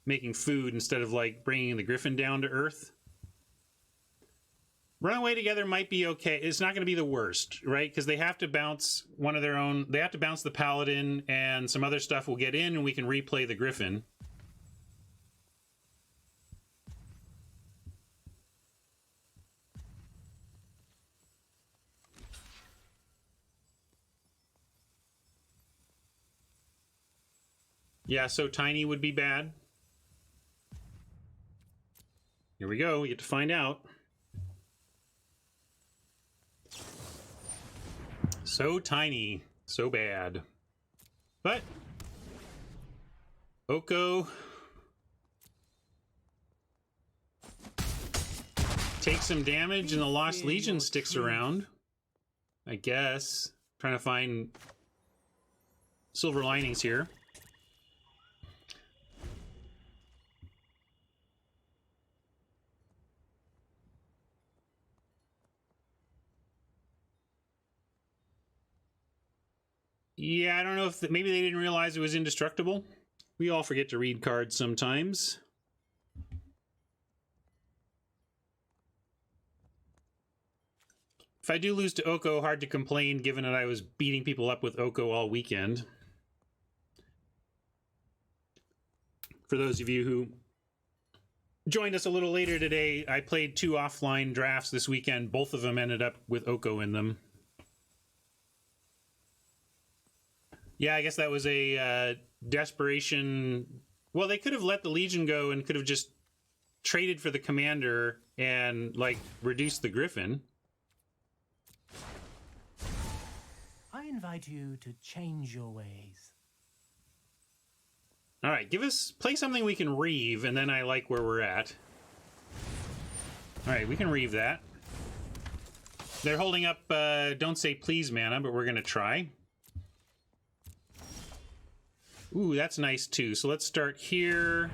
making food instead of like bringing the Griffin down to earth. Runaway together might be okay. It's not going to be the worst, right? Because they have to bounce one of their own. They have to bounce the Paladin, and some other stuff will get in, and we can replay the Griffin. Yeah, so tiny would be bad. Here we go. We get to find out. So tiny, so bad. But Oko takes some damage and the Lost Legion sticks around. I guess. Trying to find silver linings here. Yeah, I don't know if maybe they didn't realize it was indestructible. We all forget to read cards sometimes. If I do lose to Oko, hard to complain given that I was beating people up with Oko all weekend. For those of you who joined us a little later today, I played 2 offline drafts this weekend. Both of them ended up with Oko in them. Yeah, I guess that was a desperation. Well, they could have let the Legion go and could have just traded for the commander and, like, reduced the Griffin. I invite you to change your ways. All right, play something we can reeve, and then I like where we're at. All right, we can reeve that. They're holding up Don't Say Please mana, but we're going to try. Ooh, that's nice too. So let's start here.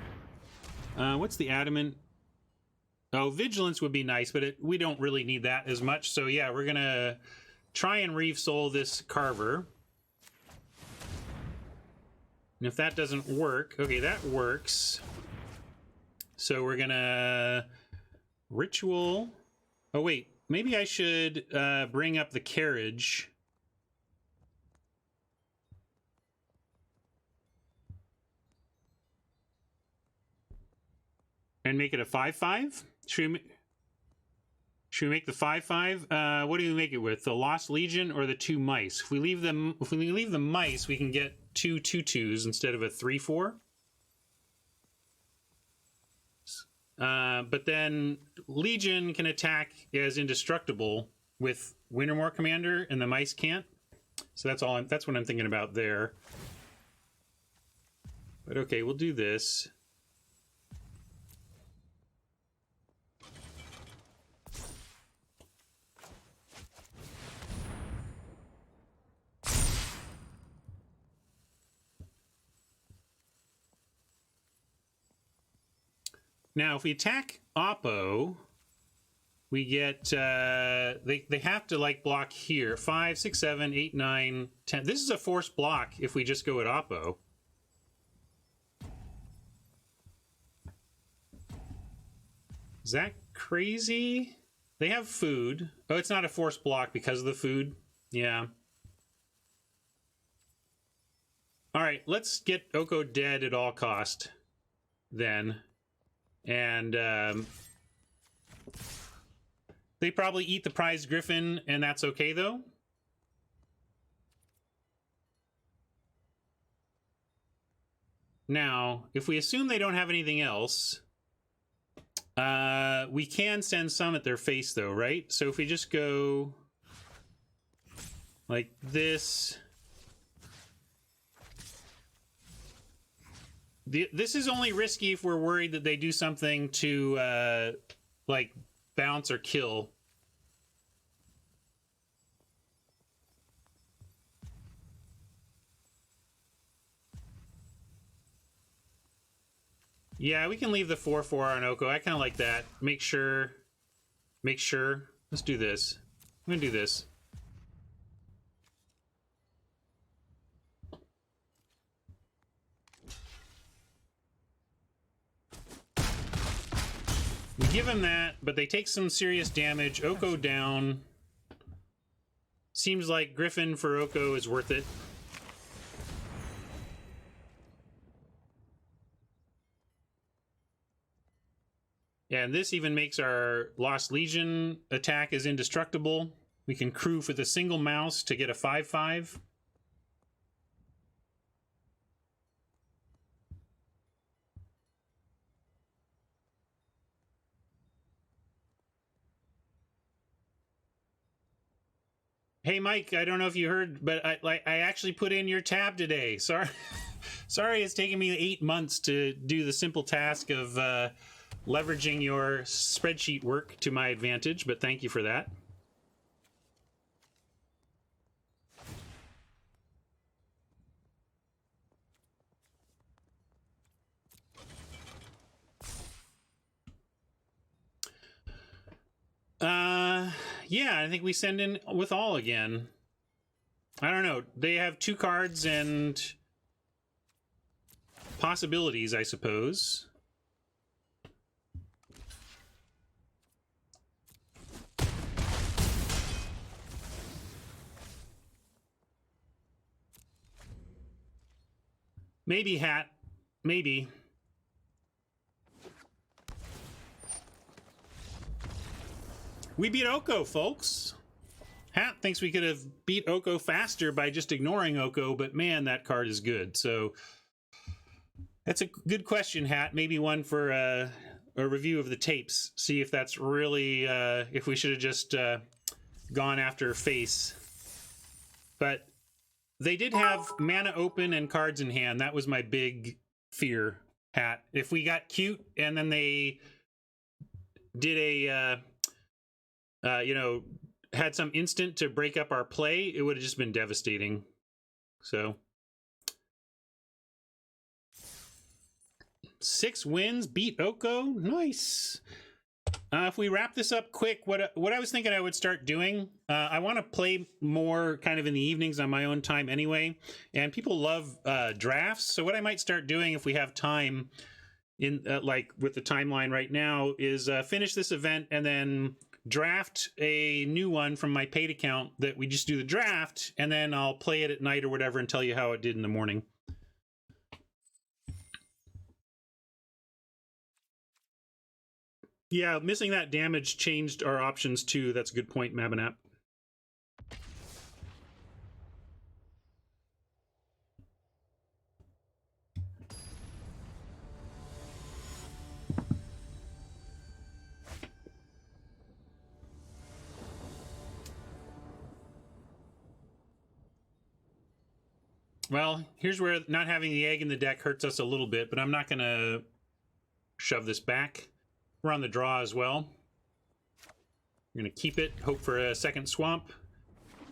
What's the adamant? Oh, vigilance would be nice, but we don't really need that as much. So yeah, we're gonna try and reeve soul this Carver. And if that doesn't work, okay, that works. So we're gonna ritual. Oh wait, maybe I should bring up the carriage. and make it a 5/5. Should we make the 5/5? What do we make it with? The Lost Legion or the 2 mice? If we leave the mice, we can get 2 2/2s instead of a 3/4. But then Legion can attack as indestructible with Wintermore Commander, and the mice can't. So that's what I'm thinking about there. But okay, we'll do this. Now, if we attack Oppo, we get they have to like block here 5, 6, 7, 8, 9, 10. This is a forced block if we just go at Oppo. Is that crazy? They have food. Oh, it's not a forced block because of the food. Yeah. All right, let's get Oko dead at all cost then. And they probably eat the prize griffin, and that's okay though. Now, if we assume they don't have anything else, we can send some at their face though, right? So if we just go like this, this is only risky if we're worried that they do something to like bounce or kill. Yeah, we can leave the 4/4 on Oko. I kind of like that. Make sure. Let's do this. I'm gonna do this. We give him that, but they take some serious damage. Oko down. Seems like Griffin for Oko is worth it. Yeah, and this even makes our Lost Legion attack as indestructible. We can crew for the single mouse to get a 5/5. Hey, Mike, I don't know if you heard, but I actually put in your tab today. Sorry, sorry, it's taken me 8 months to do the simple task of leveraging your spreadsheet work to my advantage, but thank you for that. Yeah, I think we send in with all again. I don't know. They have 2 cards and possibilities, I suppose. Maybe Hat. Maybe. We beat Oko, folks. Hat thinks we could have beat Oko faster by just ignoring Oko, but man, that card is good. So that's a good question, Hat. Maybe one for a review of the tapes. See if that's really, if we should have just gone after face. But they did have mana open and cards in hand. That was my big fear, Hat. If we got cute and then they did a, you know, had some instant to break up our play, it would have just been devastating. So 6 wins, beat Oko, nice. If we wrap this up quick, what I was thinking I would start doing, I want to play more kind of in the evenings on my own time anyway, and people love drafts. So what I might start doing if we have time, in like with the timeline right now, is finish this event and then draft a new one from my paid account that we just do the draft, and then I'll play it at night or whatever and tell you how it did in the morning. Yeah, missing that damage changed our options too. That's a good point, Mabinap. Well, here's where not having the egg in the deck hurts us a little bit, but I'm not going to shove this back. We're on the draw as well. We're going to keep it, hope for a second swamp,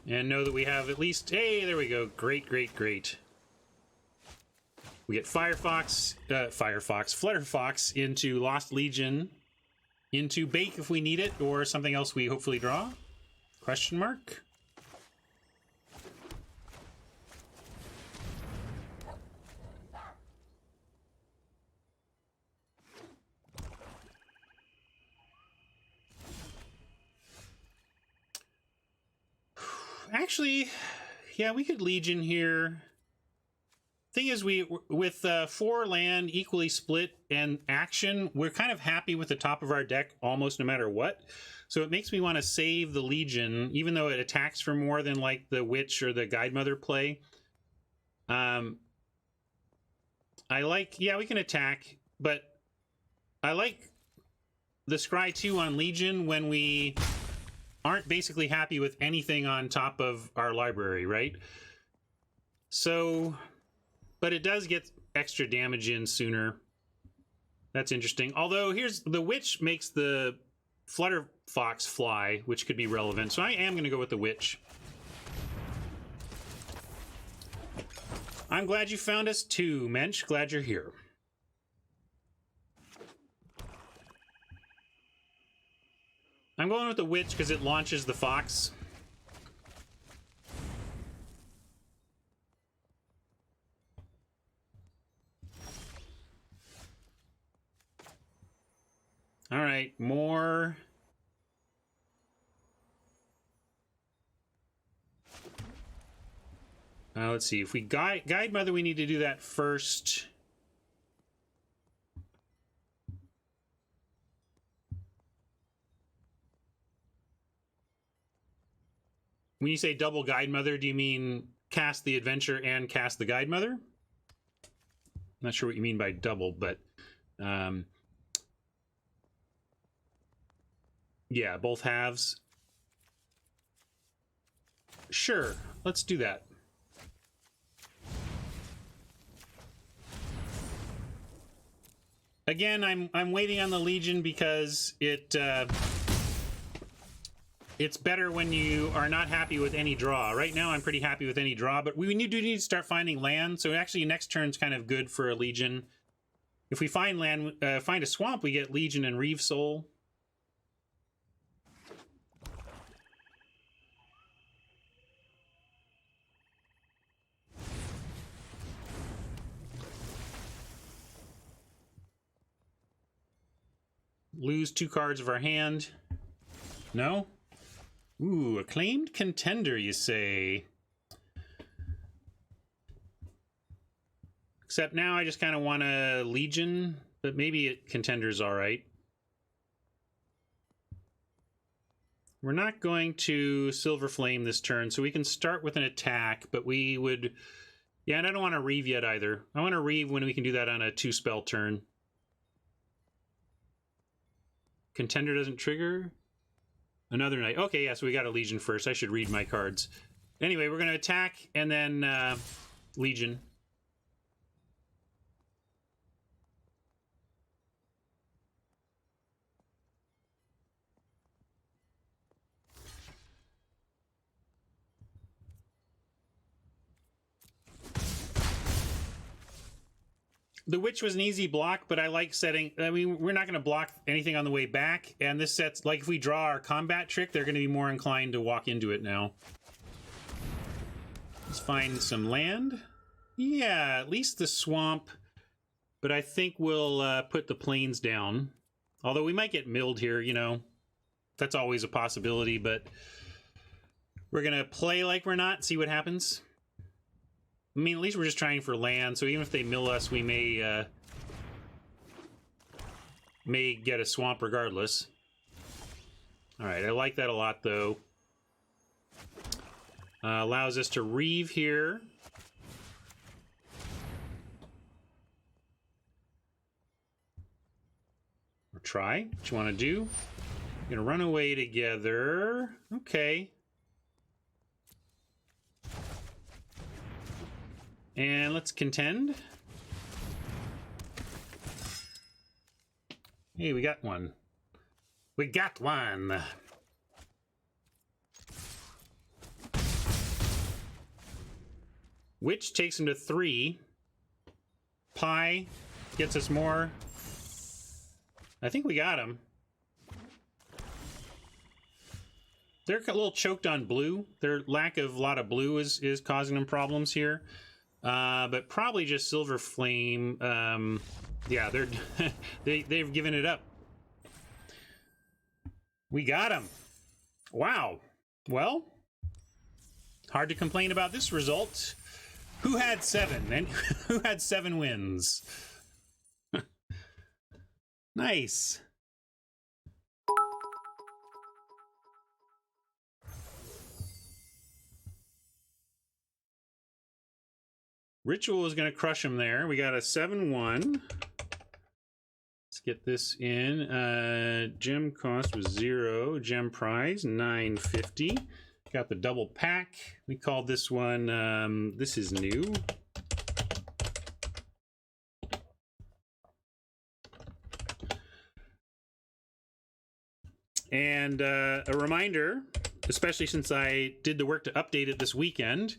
and know that we have at least... Hey, there we go. Great, great, great. We get Flutterfox into Lost Legion, into Bake if we need it, or something else we hopefully draw? Question mark? Actually, yeah, we could Legion here. Thing is, with 4 land equally split and action, we're kind of happy with the top of our deck almost no matter what. So it makes me want to save the Legion, even though it attacks for more than like the Witch or the Guide Mother play. I like, yeah, we can attack, but I like the Scry 2 on Legion when we aren't basically happy with anything on top of our library, right? So, but it does get extra damage in sooner. That's interesting. Although here's the Witch makes the Flutterfox fly, which could be relevant. So I am going to go with the Witch. I'm glad you found us too, Mensch. Glad you're here. I'm going with the Witch because it launches the Fox. All right, more. Let's see. If we guide Mother, we need to do that first. When you say double Guide Mother, do you mean cast the adventure and cast the Guide Mother? I'm not sure what you mean by double, but yeah, both halves. Sure, let's do that. Again, I'm waiting on the Legion because it's better when you are not happy with any draw. Right now, I'm pretty happy with any draw, but we do need to start finding land. So actually, next turn's kind of good for a Legion. If we find land, find a swamp, we get Legion and Reeve Soul. Lose 2 cards of our hand. No? Ooh, Acclaimed Contender, you say? Except now I just kind of want a Legion, but maybe Contender's all right. We're not going to Silver Flame this turn, so we can start with an attack, but we would... Yeah, and I don't want to Reeve yet either. I want to Reeve when we can do that on a 2-spell turn. Contender doesn't trigger? Another night. Okay, yeah, so we got a Legion first. I should read my cards. Anyway, we're going to attack and then Legion. The Witch was an easy block, but I like setting... I mean, we're not going to block anything on the way back, and this sets... Like, if we draw our combat trick, they're going to be more inclined to walk into it now. Let's find some land. Yeah, at least the swamp. But I think we'll put the plains down. Although we might get milled here, you know. That's always a possibility, but... We're going to play like we're not, see what happens. I mean, at least we're just trying for land, so even if they mill us, we may may get a swamp regardless. All right, I like that a lot, though. Allows us to reave here. Or try what you want to do. You're gonna run away together. Okay. And let's contend. Hey, we got one. We got one. Witch takes him to 3. Pie gets us more. I think we got him. They're a little choked on blue. Their lack of a lot of blue is causing them problems here. But probably just Silver Flame. Yeah, they're they've given it up. We got him. Wow. Well, hard to complain about this result. Who had 7? And who had 7 wins? Nice. Ritual is going to crush him there. We got a 7-1. Let's get this in. Gem cost was 0. Gem prize, 950. Got the double pack. We called this one, this is new. And a reminder, especially since I did the work to update it this weekend,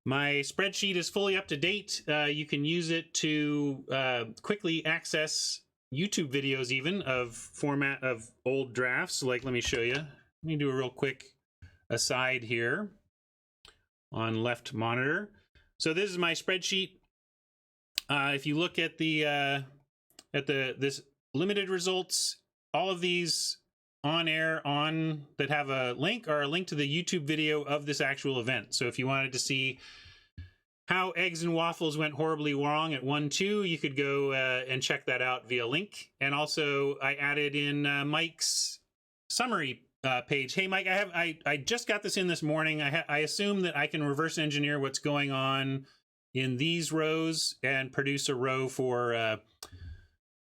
my spreadsheet is fully up to date. You can use it to quickly access YouTube videos even of format of old drafts. Like, let me show you. Let me do a real quick aside here on left monitor. So this is my spreadsheet. If you look at this limited results, all of these on air that have a link are a link to the YouTube video of this actual event. So if you wanted to see how eggs and waffles went horribly wrong at 1-2, you could go and check that out via link. And also I added in Mike's summary page. Hey Mike, I just got this in this morning. I assume that I can reverse engineer what's going on in these rows and produce a row for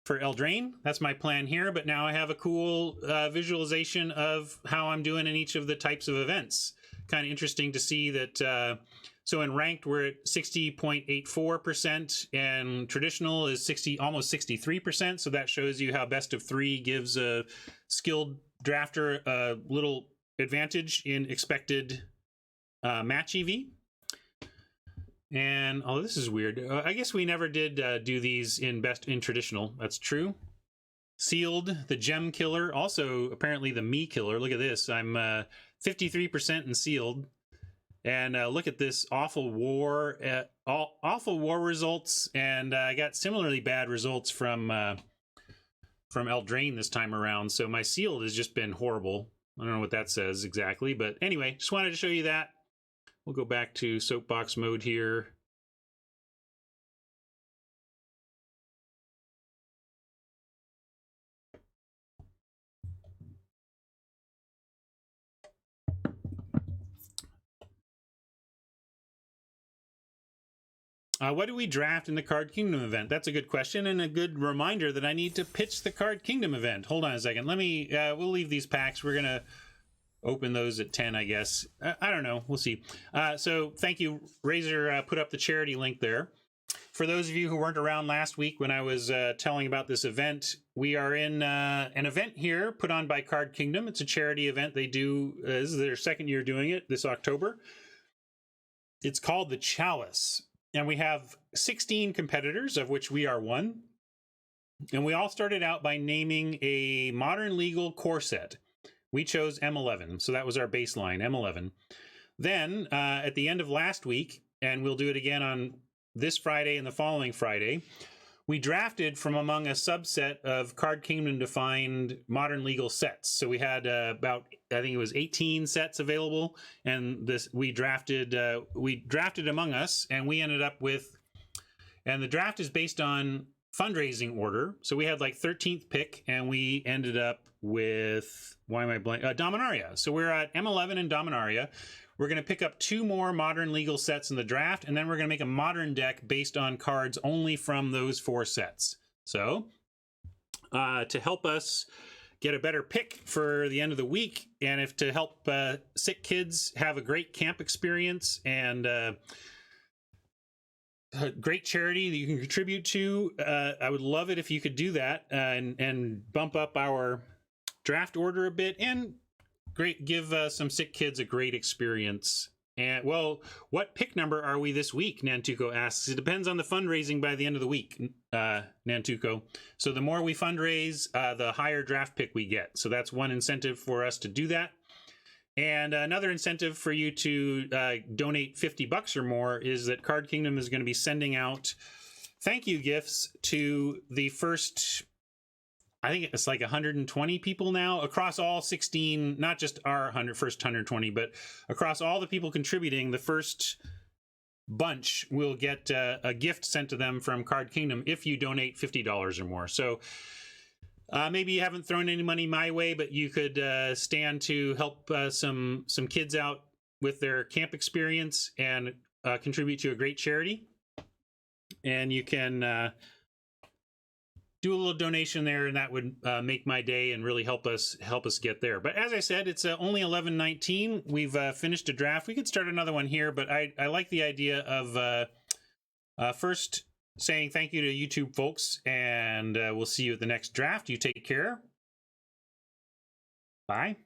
Eldraine. That's my plan here, but now I have a cool visualization of how I'm doing in each of the types of events. Kind of interesting to see that, so in ranked we're at 60.84% and traditional is almost 63%, so that shows you how best of 3 gives a skilled drafter a little advantage in expected match EV. And oh, this is weird. I guess we never did do these in traditional. That's true. Sealed, the gem killer, also apparently the me killer. Look at this. I'm 53% in sealed, and look at this awful war, awful war results. And I got similarly bad results from Eldraine this time around. So my sealed has just been horrible. I don't know what that says exactly, but anyway, just wanted to show you that. We'll go back to soapbox mode here. What do we draft in the Card Kingdom event? That's a good question and a good reminder that I need to pitch the Card Kingdom event. Hold on a second. Let me, we'll leave these packs. We're going to open those at 10, I guess. I don't know. We'll see. So thank you. Razor put up the charity link there. For those of you who weren't around last week when I was telling about this event, we are in an event here put on by Card Kingdom. It's a charity event. They do, this is their second year doing it this October. It's called the Chalice. And we have 16 competitors, of which we are one. And we all started out by naming a modern legal core set. We chose M11, so that was our baseline, M11. Then, at the end of last week, and we'll do it again on this Friday and the following Friday, we drafted from among a subset of Card Kingdom defined modern legal sets. So we had about, I think it was 18 sets available, and we drafted among us, and we ended up with, and the draft is based on fundraising order. So we had like 13th pick, and we ended up with, why am I blank? Dominaria. So we're at M11 in Dominaria. We're going to pick up 2 more modern legal sets in the draft, and then we're going to make a modern deck based on cards only from those 4 sets. So to help us get a better pick for the end of the week, and if to help sick kids have a great camp experience and a great charity that you can contribute to, I would love it if you could do that and bump up our draft order a bit and give some sick kids a great experience. And well, what pick number are we this week? Nantuko asks. It depends on the fundraising by the end of the week, Nantuko. So the more we fundraise, the higher draft pick we get. So that's one incentive for us to do that. And another incentive for you to donate $50 or more is that Card Kingdom is going to be sending out thank you gifts to the first, I think it's like 120 people now across all 16, not just our first 120, but across all the people contributing. The first bunch will get a gift sent to them from Card Kingdom if you donate $50 or more. So maybe you haven't thrown any money my way, but you could stand to help some kids out with their camp experience and contribute to a great charity. And you can do a little donation there, and that would make my day and really help us get there. But as I said, it's only 11:19. We've finished a draft. We could start another one here, but I like the idea of first saying thank you to YouTube folks, and we'll see you at the next draft. You take care. Bye.